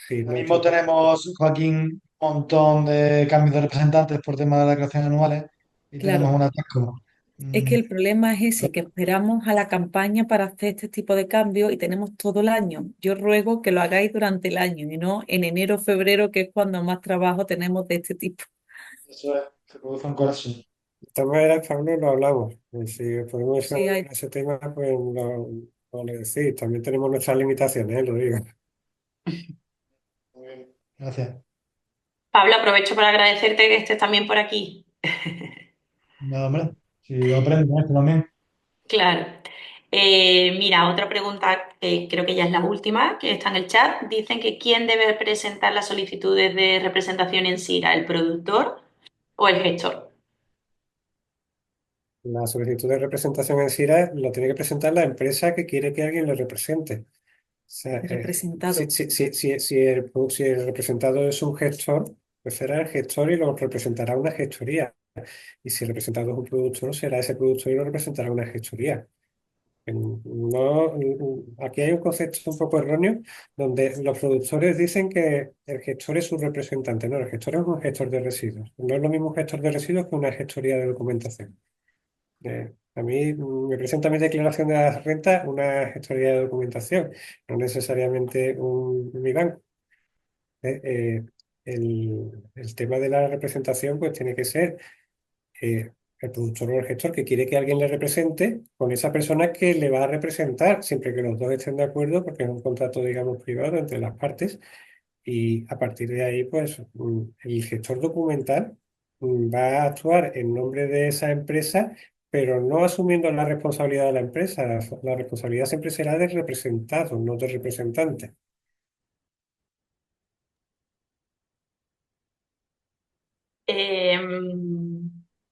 [SPEAKER 2] si
[SPEAKER 6] Ahora
[SPEAKER 2] no,
[SPEAKER 6] mismo tenemos, Joaquín, un montón de cambios de representantes por tema de las declaraciones anuales y tenemos
[SPEAKER 3] Claro.
[SPEAKER 6] un atasco.
[SPEAKER 3] Es que el problema es ese, que esperamos a la campaña para hacer este tipo de cambios y tenemos todo el año. Yo ruego que lo hagáis durante el año y no en enero o febrero, que es cuando más trabajo tenemos de este tipo.
[SPEAKER 6] Eso es, se produce un colapso.
[SPEAKER 2] de todas maneras, Pablo, lo hablamos. Y si podemos
[SPEAKER 3] Sí,
[SPEAKER 2] hablar de ese tema, pues lo decís. También tenemos nuestras limitaciones, lo digo.
[SPEAKER 6] Muy bien, gracias.
[SPEAKER 1] Pablo, aprovecho para agradecerte que estés también por aquí.
[SPEAKER 6] Nada, hombre, si aprenden esto también.
[SPEAKER 1] Claro. Mira, otra pregunta que creo que ya es la última, que está en el chat. Dicen que ¿quién debe presentar las solicitudes de representación en SIRA, el productor o el gestor?
[SPEAKER 2] La solicitud de representación en SIRA la tiene que presentar la empresa que quiere que alguien le represente. O sea,
[SPEAKER 3] Representado.
[SPEAKER 2] si el representado es un gestor, pues será el gestor y lo representará una gestoría. Y si el representado es un productor, será ese productor y lo representará una gestoría. No, aquí hay un concepto un poco erróneo donde los productores dicen que el gestor es un representante. No, el gestor es un gestor de residuos. No es lo mismo un gestor de residuos que una gestoría de documentación. A mí me presenta mi declaración de la renta una gestoría de documentación, no necesariamente mi banco. Eh, eh, el tema de la representación pues tiene que ser el productor o el gestor que quiere que alguien le represente con esa persona que le va a representar, siempre que los dos estén de acuerdo, porque es un contrato, digamos, privado entre las partes. Y a partir de ahí, pues el gestor documental va a actuar en nombre de esa empresa, pero no asumiendo la responsabilidad de la empresa. La responsabilidad siempre será del representado, no del representante.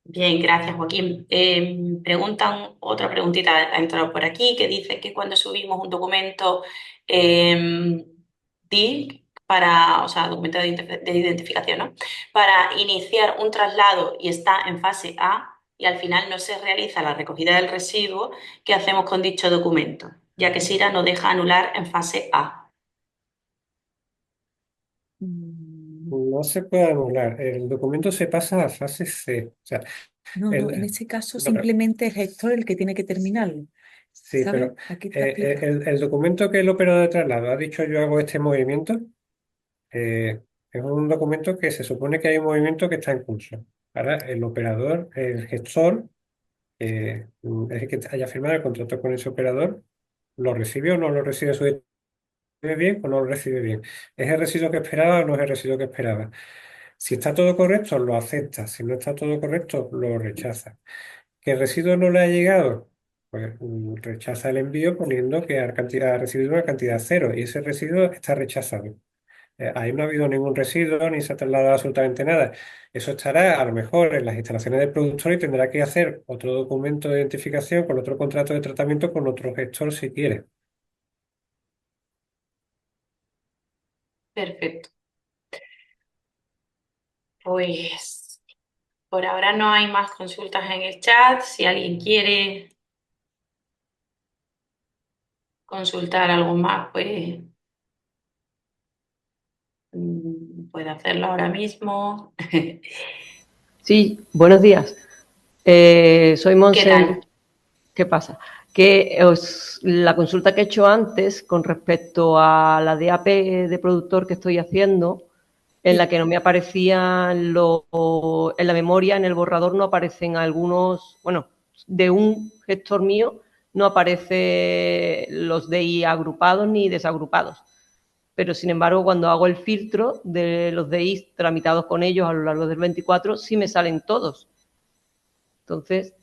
[SPEAKER 1] Bien, gracias, Joaquín. Preguntan, otra preguntita ha entrado por aquí, que dice que cuando subimos un documento DIC para, o sea, documento de identificación, ¿no? Para iniciar un traslado y está en fase A y al final no se realiza la recogida del residuo, ¿qué hacemos con dicho documento? Ya que SIRA nos deja anular en fase A.
[SPEAKER 3] Mm,
[SPEAKER 2] No se puede anular. El documento se pasa a fase C. O sea,
[SPEAKER 3] No, no, en
[SPEAKER 2] el,
[SPEAKER 3] este caso
[SPEAKER 2] no, pero-
[SPEAKER 3] simplemente es el gestor el que tiene que terminarlo,
[SPEAKER 2] sí,
[SPEAKER 3] ¿sabes?
[SPEAKER 2] pero
[SPEAKER 3] Aquí está explicado.
[SPEAKER 2] el documento que el operador de traslado ha dicho yo hago este movimiento. Es un documento que se supone que hay un movimiento que está en curso. Ahora, el operador, el gestor, es el que haya firmado el contrato con ese operador, lo recibe o no lo recibe, recibe bien o no lo recibe bien. ¿Es el residuo que esperaba o no es el residuo que esperaba? Si está todo correcto, lo acepta. Si no está todo correcto, lo rechaza. ¿Que el residuo no le ha llegado? Pues rechaza el envío poniendo que ha recibido una cantidad cero y ese residuo está rechazado. Ahí no ha habido ningún residuo ni se ha trasladado absolutamente nada. Eso estará a lo mejor en las instalaciones del productor y tendrá que hacer otro documento de identificación con otro contrato de tratamiento con otro gestor si quiere.
[SPEAKER 1] Perfecto. Pues por ahora no hay más consultas en el chat. Si alguien quiere consultar algo más, pues puede hacerlo ahora mismo.
[SPEAKER 7] Sí, buenos días. Soy
[SPEAKER 1] ¿Qué
[SPEAKER 7] Monse.
[SPEAKER 1] tal?
[SPEAKER 7] ¿Qué pasa? Que la consulta que he hecho antes con respecto a la DAP de productor que estoy haciendo, en la
[SPEAKER 3] Sí.
[SPEAKER 7] que no me aparecían en la memoria, en el borrador no aparecen algunos, bueno, de un gestor mío no aparecen los DI agrupados ni desagrupados. Pero sin embargo, cuando hago el filtro de los DI tramitados con ellos a lo largo del 24, sí me salen todos. Entonces,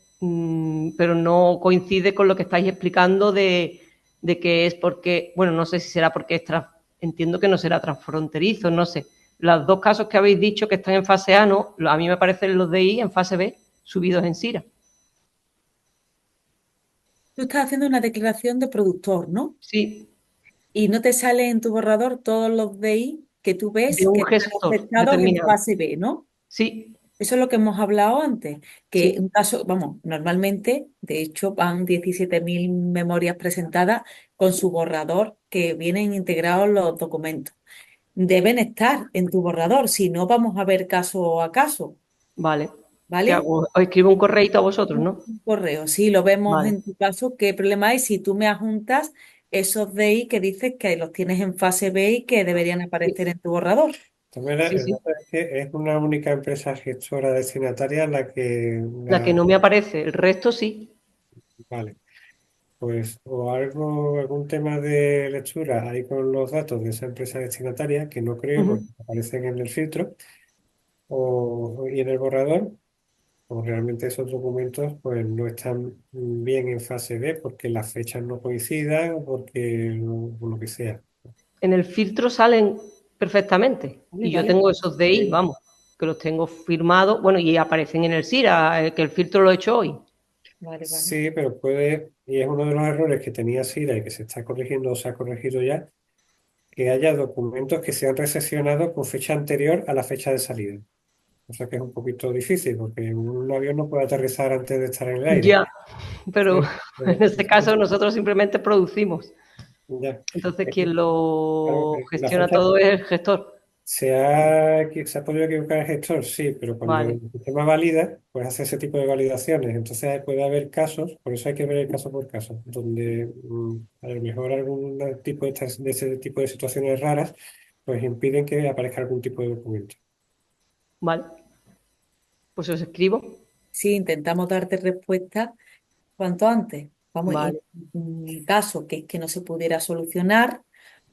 [SPEAKER 7] pero no coincide con lo que estáis explicando de de que es porque, bueno, no sé si será porque entiendo que no será transfronterizo, no sé. Los dos casos que habéis dicho que están en fase A, no, a mí me parecen los DI en fase B subidos en SIRA.
[SPEAKER 3] Tú estás haciendo una declaración de productor, ¿no?
[SPEAKER 7] Sí,
[SPEAKER 3] Y no te sale en tu borrador todos los DI que tú
[SPEAKER 7] de
[SPEAKER 3] ves
[SPEAKER 7] un
[SPEAKER 3] que están
[SPEAKER 7] gestor
[SPEAKER 3] afectados en
[SPEAKER 7] determinado.
[SPEAKER 3] fase B, ¿no?
[SPEAKER 7] Sí,
[SPEAKER 3] Eso es lo que hemos hablado antes, que
[SPEAKER 7] sí.
[SPEAKER 3] un caso, vamos, normalmente, de hecho, van 17.000 memorias presentadas con su borrador que vienen integrados los documentos. Deben estar en tu borrador, si no vamos a ver caso a caso,
[SPEAKER 7] Vale. ¿Qué
[SPEAKER 3] ¿vale?
[SPEAKER 7] hago? Os escribo un correíto a vosotros, ¿no?
[SPEAKER 3] Un correo, sí, lo vemos
[SPEAKER 7] Vale.
[SPEAKER 3] en tu caso, qué problema hay si tú me adjuntas esos DI que dices que los tienes en fase B y que deberían
[SPEAKER 7] Sí,
[SPEAKER 3] aparecer en tu borrador.
[SPEAKER 2] También
[SPEAKER 7] sí,
[SPEAKER 2] el
[SPEAKER 7] sí.
[SPEAKER 2] dato es que es una única empresa gestora destinataria la que
[SPEAKER 7] La que no me aparece, el resto sí.
[SPEAKER 2] vale. Pues o algo, algún tema de lectura ahí con los datos de esa empresa destinataria, que no creo porque
[SPEAKER 7] Ujú.
[SPEAKER 2] aparecen en el filtro y en el borrador, o realmente esos documentos pues no están bien en fase B porque las fechas no coincidan o porque o lo que sea.
[SPEAKER 7] En el filtro salen perfectamente.
[SPEAKER 3] Vale,
[SPEAKER 7] Y yo
[SPEAKER 3] vale.
[SPEAKER 7] tengo esos DI, vamos, que los tengo firmados, bueno, y aparecen en el SIRA, que el filtro lo he hecho hoy.
[SPEAKER 3] Vale, vale.
[SPEAKER 2] Sí, pero puede, y es uno de los errores que tenía SIDA y que se está corrigiendo o se ha corregido ya, que haya documentos que se han recesionado con fecha anterior a la fecha de salida. O sea que es un poquito difícil porque un avión no puede aterrizar antes de estar en el aire.
[SPEAKER 7] Ya, pero
[SPEAKER 2] Sí,
[SPEAKER 7] en este caso nosotros simplemente producimos.
[SPEAKER 2] ya.
[SPEAKER 7] Entonces
[SPEAKER 2] Es que,
[SPEAKER 7] quien
[SPEAKER 2] claro,
[SPEAKER 7] lo
[SPEAKER 2] la
[SPEAKER 7] gestiona
[SPEAKER 2] fecha
[SPEAKER 7] todo es el gestor.
[SPEAKER 2] se ha podido equivocar el gestor, sí, pero cuando
[SPEAKER 7] Vale,
[SPEAKER 2] el sistema valida, pues hace ese tipo de validaciones. Entonces puede haber casos, por eso hay que ver el caso por caso, donde a lo mejor algún tipo de ese tipo de situaciones raras, pues impiden que aparezca algún tipo de documento.
[SPEAKER 7] vale. Pues os escribo.
[SPEAKER 3] Sí, intentamos darte respuesta cuanto antes. Vamos, y
[SPEAKER 7] Vale,
[SPEAKER 3] en un caso que es que no se pudiera solucionar,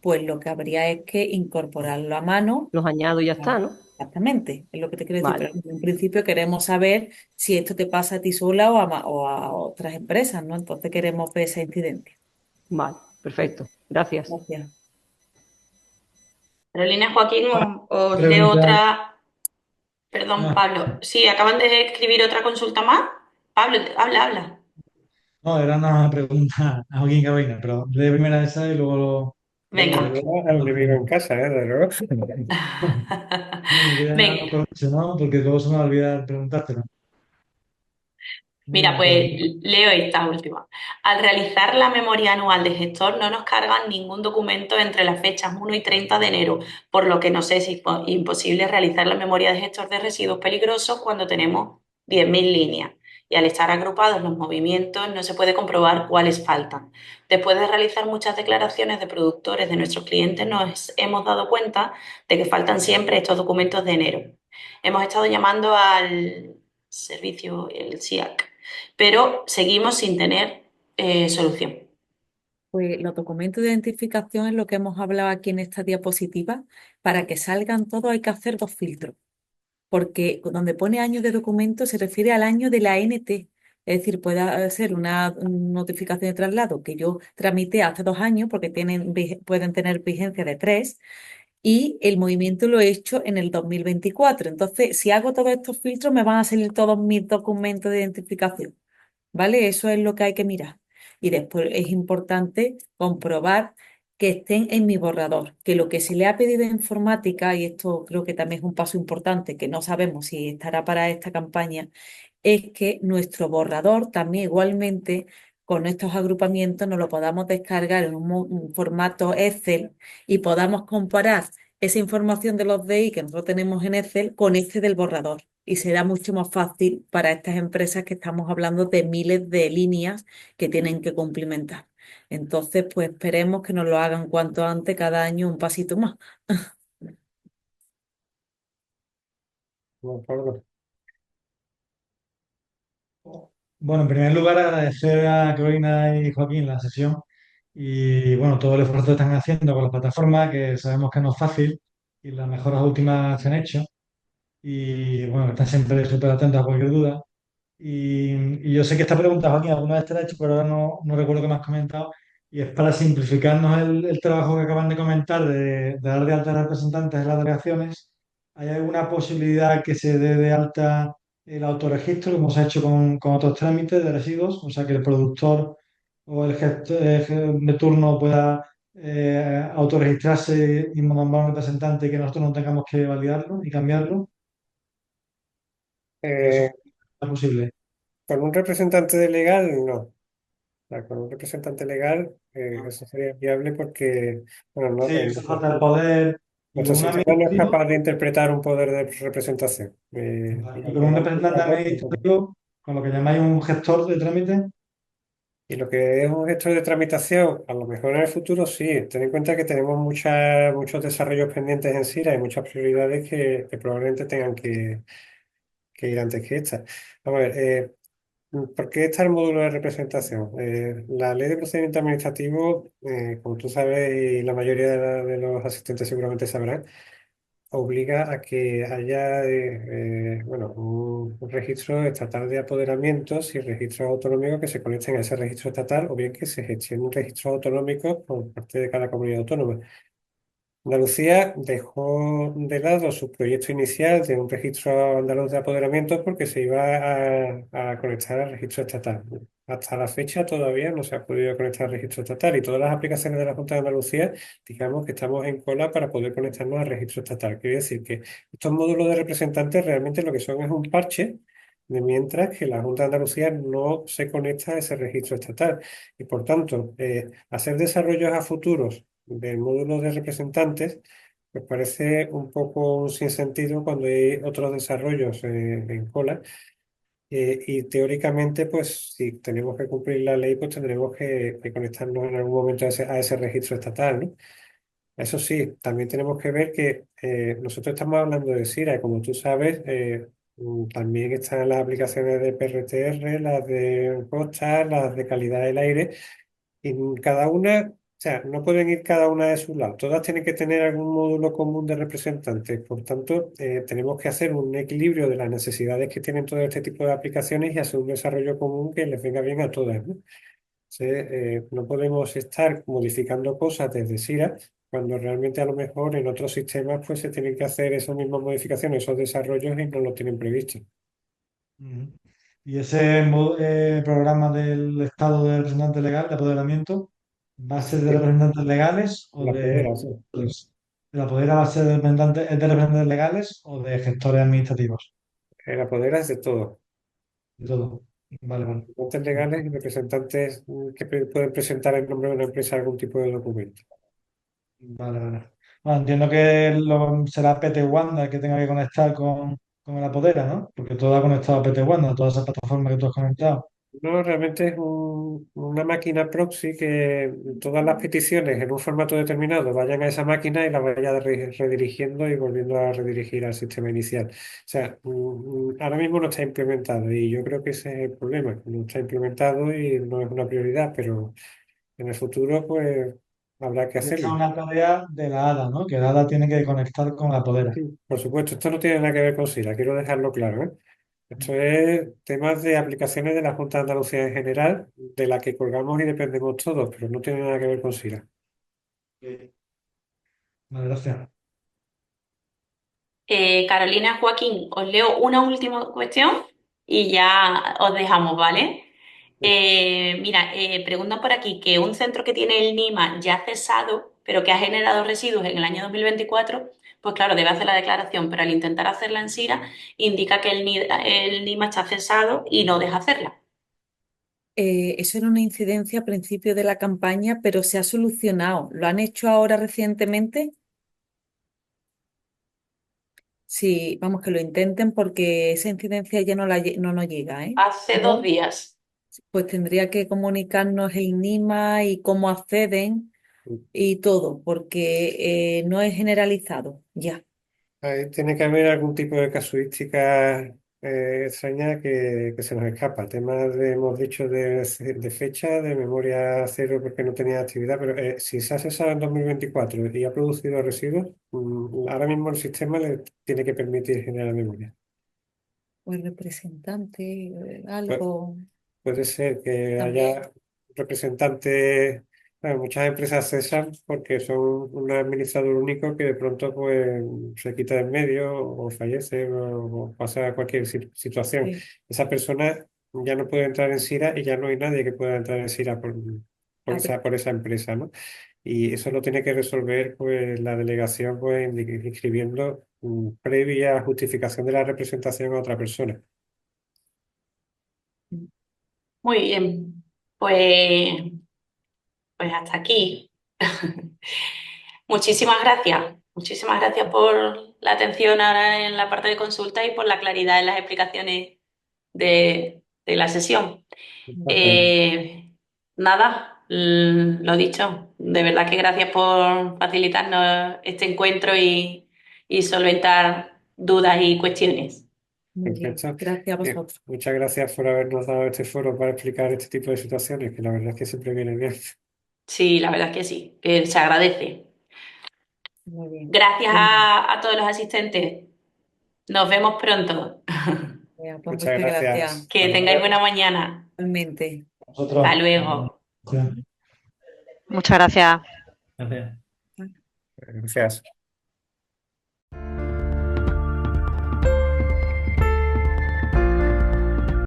[SPEAKER 3] pues lo que habría es que incorporarlo a mano.
[SPEAKER 7] los añado y ya está, ¿no?
[SPEAKER 3] Exactamente, es lo que te quiero decir,
[SPEAKER 7] Vale,
[SPEAKER 3] pero en principio queremos saber si esto te pasa a ti sola o a otras empresas, ¿no? Entonces queremos ver esa incidencia.
[SPEAKER 7] vale, perfecto. Gracias.
[SPEAKER 3] Gracias.
[SPEAKER 1] Carolina, Joaquín, os leo
[SPEAKER 6] Pregunta.
[SPEAKER 1] otra. Perdón,
[SPEAKER 6] Ah,
[SPEAKER 1] Pablo. Sí, acaban de escribir otra consulta más. Pablo, habla, habla.
[SPEAKER 6] no, era una pregunta a Joaquín y Carolina, pero de primera esa y luego lo
[SPEAKER 1] Venga.
[SPEAKER 6] otro.
[SPEAKER 2] Saludos al enemigo en casa, ¿eh? De luego.
[SPEAKER 6] No, me queda
[SPEAKER 1] Venga.
[SPEAKER 6] aprovecho, ¿no? Porque luego se me va a olvidar preguntártelo.
[SPEAKER 1] Mira,
[SPEAKER 6] Venga, pues,
[SPEAKER 1] pues leo esta última. Al realizar la memoria anual de gestor no nos cargan ningún documento entre las fechas 1 y 30 de enero, por lo que nos es imposible realizar la memoria de gestor de residuos peligrosos cuando tenemos 10.000 líneas. Y al estar agrupados los movimientos no se puede comprobar cuáles faltan. Después de realizar muchas declaraciones de productores de nuestros clientes, nos hemos dado cuenta de que faltan siempre estos documentos de enero. Hemos estado llamando al servicio, el SIAC, pero seguimos sin tener solución.
[SPEAKER 3] Pues los documentos de identificación es lo que hemos hablado aquí en esta diapositiva. Para que salgan todos hay que hacer dos filtros, porque donde pone año de documento se refiere al año de la NT. Es decir, puede ser una notificación de traslado que yo tramité hace 2 años porque pueden tener vigencia de 3 y el movimiento lo he hecho en el 2024. Entonces, si hago todos estos filtros, me van a salir todos mis documentos de identificación. ¿Vale? Eso es lo que hay que mirar. Y después es importante comprobar que estén en mi borrador, que lo que se le ha pedido en informática, y esto creo que también es un paso importante, que no sabemos si estará para esta campaña, es que nuestro borrador también igualmente con estos agrupamientos nos lo podamos descargar en un formato Excel y podamos comparar esa información de los DI que nosotros tenemos en Excel con este del borrador. Y será mucho más fácil para estas empresas que estamos hablando de miles de líneas que tienen que cumplimentar. Entonces, pues esperemos que nos lo hagan cuanto antes, cada año un pasito más.
[SPEAKER 2] No, Pablo.
[SPEAKER 6] bueno, en primer lugar agradecer a Carolina y Joaquín la sesión y bueno, todo el esfuerzo que están haciendo con la plataforma, que sabemos que no es fácil y las mejoras últimas se han hecho y bueno, están siempre súper atentos a cualquier duda. Y yo sé que esta pregunta, Joaquín, alguna vez te la he hecho, pero ahora no recuerdo que me has comentado. y es para simplificarnos el trabajo que acaban de comentar de dar de alta representantes en las delegaciones. ¿Hay alguna posibilidad que se dé de alta el autorregistro, como se ha hecho con otros trámites de residuos? O sea, que el productor o el gestor de turno pueda autorregistrarse y nombrar un representante y que nosotros no tengamos que validarlo y cambiarlo. Eso
[SPEAKER 2] Eh,
[SPEAKER 6] es posible.
[SPEAKER 2] con un representante legal, no. O sea, con un representante legal, eso sería viable porque, bueno,
[SPEAKER 6] Sí,
[SPEAKER 2] no,
[SPEAKER 6] hace falta el poder y
[SPEAKER 2] nuestro
[SPEAKER 6] con un
[SPEAKER 2] sistema no es
[SPEAKER 6] administrativo.
[SPEAKER 2] capaz de interpretar un poder de representación.
[SPEAKER 6] Y con un representante administrativo, con lo que llamáis un gestor de trámite.
[SPEAKER 2] Y lo que es un gestor de tramitación, a lo mejor en el futuro sí. Ten en cuenta que tenemos muchos desarrollos pendientes en SIRA y muchas prioridades que probablemente tengan que ir antes que esta. Vamos a ver, ¿por qué está el módulo de representación? La ley de procedimiento administrativo, como tú sabes y la mayoría de los asistentes seguramente sabrán, obliga a que haya bueno, un registro estatal de apoderamientos y registros autonómicos que se conecten a ese registro estatal o bien que se gestionen registros autonómicos por parte de cada comunidad autónoma. Andalucía dejó de lado su proyecto inicial de un registro andaluz de apoderamientos porque se iba a conectar al registro estatal. Hasta la fecha todavía no se ha podido conectar al registro estatal y todas las aplicaciones de la Junta de Andalucía, digamos que estamos en cola para poder conectarnos al registro estatal. Quiere decir que estos módulos de representantes realmente lo que son es un parche de mientras que la Junta de Andalucía no se conecta a ese registro estatal. Y por tanto, hacer desarrollos a futuros del módulo de representantes, pues parece un poco un sinsentido cuando hay otros desarrollos en cola. Y teóricamente, pues si tenemos que cumplir la ley, pues tendremos que conectarnos en algún momento a ese registro estatal, ¿no? Eso sí, también tenemos que ver que nosotros estamos hablando de SIRA, y como tú sabes, también están las aplicaciones de PRTR, las de costas, las de calidad del aire, y cada una, o sea, no pueden ir cada una de su lado. Todas tienen que tener algún módulo común de representantes. Por tanto, tenemos que hacer un equilibrio de las necesidades que tienen todo este tipo de aplicaciones y hacer un desarrollo común que les venga bien a todas, ¿no? No podemos estar modificando cosas desde SIRA cuando realmente a lo mejor en otros sistemas pues se tienen que hacer esas mismas modificaciones, esos desarrollos y no lo tienen previsto.
[SPEAKER 6] Ujú. Y ese programa del Estado de representante legal, de apoderamiento, ¿va a ser de
[SPEAKER 2] Sí,
[SPEAKER 6] representantes legales o
[SPEAKER 2] la
[SPEAKER 6] de
[SPEAKER 2] podera, sí.
[SPEAKER 6] gestores? ¿La apodera va a ser de es de representantes legales o de gestores administrativos?
[SPEAKER 2] La podera es de todo.
[SPEAKER 6] De todo. Vale, vale.
[SPEAKER 2] Representantes legales y representantes que pueden presentar en nombre de una empresa algún tipo de documento.
[SPEAKER 6] Vale, vale. Bueno, entiendo que será PT Wanda el que tenga que conectar con la podera, ¿no? Porque todo ha conectado a PT Wanda, todas esas plataformas que tú has conectado.
[SPEAKER 2] No, realmente es una máquina proxy que todas las peticiones en un formato determinado vayan a esa máquina y la vaya redirigiendo y volviendo a redirigir al sistema inicial. O sea, ahora mismo no está implementado y yo creo que ese es el problema, que no está implementado y no es una prioridad, pero en el futuro pues habrá que
[SPEAKER 6] Y esta es
[SPEAKER 2] hacerlo.
[SPEAKER 6] una tarea de la ADA, ¿no? Que la ADA tiene que conectar con la podera.
[SPEAKER 2] Sí, por supuesto, esto no tiene nada que ver con SIRA, quiero dejarlo claro, ¿eh? Esto es temas de aplicaciones de la Junta de Andalucía en general, de la que colgamos y dependemos todos, pero no tiene nada que ver con SIRA.
[SPEAKER 6] Ok. Vale, gracias.
[SPEAKER 1] Carolina, Joaquín, os leo una última cuestión y ya os dejamos, ¿vale? Mira, preguntan por aquí que un centro que tiene el NIMA ya cesado, pero que ha generado residuos en el año 2024, pues claro, debe hacer la declaración, pero al intentar hacerla en SIRA indica que el NIMA está cesado y no deja hacerla.
[SPEAKER 3] Eso era una incidencia al principio de la campaña, pero se ha solucionado. ¿Lo han hecho ahora recientemente? Sí, vamos, que lo intenten porque esa incidencia ya no nos llega, ¿eh?
[SPEAKER 1] Hace 2 días.
[SPEAKER 3] Pues tendría que comunicarnos el NIMA y cómo acceden y todo, porque no es generalizado ya.
[SPEAKER 2] Ahí tiene que haber algún tipo de casuística extraña que se nos escapa. Temas hemos dicho de fecha, de memoria cero porque no tenía actividad, pero si se ha cesado en 2024 y ha producido residuos, ahora mismo el sistema le tiene que permitir generar memoria.
[SPEAKER 3] O el representante,
[SPEAKER 2] Pu-
[SPEAKER 3] algo
[SPEAKER 2] Puede ser que
[SPEAKER 3] también.
[SPEAKER 2] haya representantes Claro, muchas empresas cesan porque son un administrador único que de pronto pues se quita de en medio o fallece o pasa cualquier situación.
[SPEAKER 3] Sí,
[SPEAKER 2] Esa persona ya no puede entrar en SIRA y ya no hay nadie que pueda entrar en SIRA
[SPEAKER 3] la
[SPEAKER 2] por esa empresa, ¿no? Y eso lo tiene que resolver pues la delegación pues inscribiendo previa justificación de la representación a otra persona.
[SPEAKER 1] Muy bien, pues, pues hasta aquí. Muchísimas gracias por la atención ahora en la parte de consulta y por la claridad en las explicaciones de la sesión. Nada, lo dicho, de verdad que gracias por facilitarnos este encuentro y solventar dudas y cuestiones.
[SPEAKER 3] Muy bien,
[SPEAKER 2] Perfecto.
[SPEAKER 3] gracias a
[SPEAKER 2] Bien,
[SPEAKER 3] vosotros.
[SPEAKER 2] muchas gracias por habernos dado este foro para explicar este tipo de situaciones, que la verdad es que siempre viene bien.
[SPEAKER 1] Sí, la verdad es que sí, que se agradece.
[SPEAKER 3] Muy bien.
[SPEAKER 1] Gracias
[SPEAKER 3] Venga,
[SPEAKER 1] a todos los asistentes. Nos vemos pronto.
[SPEAKER 3] pues
[SPEAKER 2] Muchas
[SPEAKER 3] muchas gracias.
[SPEAKER 2] gracias.
[SPEAKER 1] Que
[SPEAKER 2] Hasta
[SPEAKER 1] tengáis
[SPEAKER 2] luego.
[SPEAKER 1] buena mañana.
[SPEAKER 3] Igualmente.
[SPEAKER 1] Hasta
[SPEAKER 6] Nosotros.
[SPEAKER 1] luego.
[SPEAKER 6] Gracias.
[SPEAKER 5] Muchas gracias.
[SPEAKER 4] Gracias.
[SPEAKER 2] Gracias.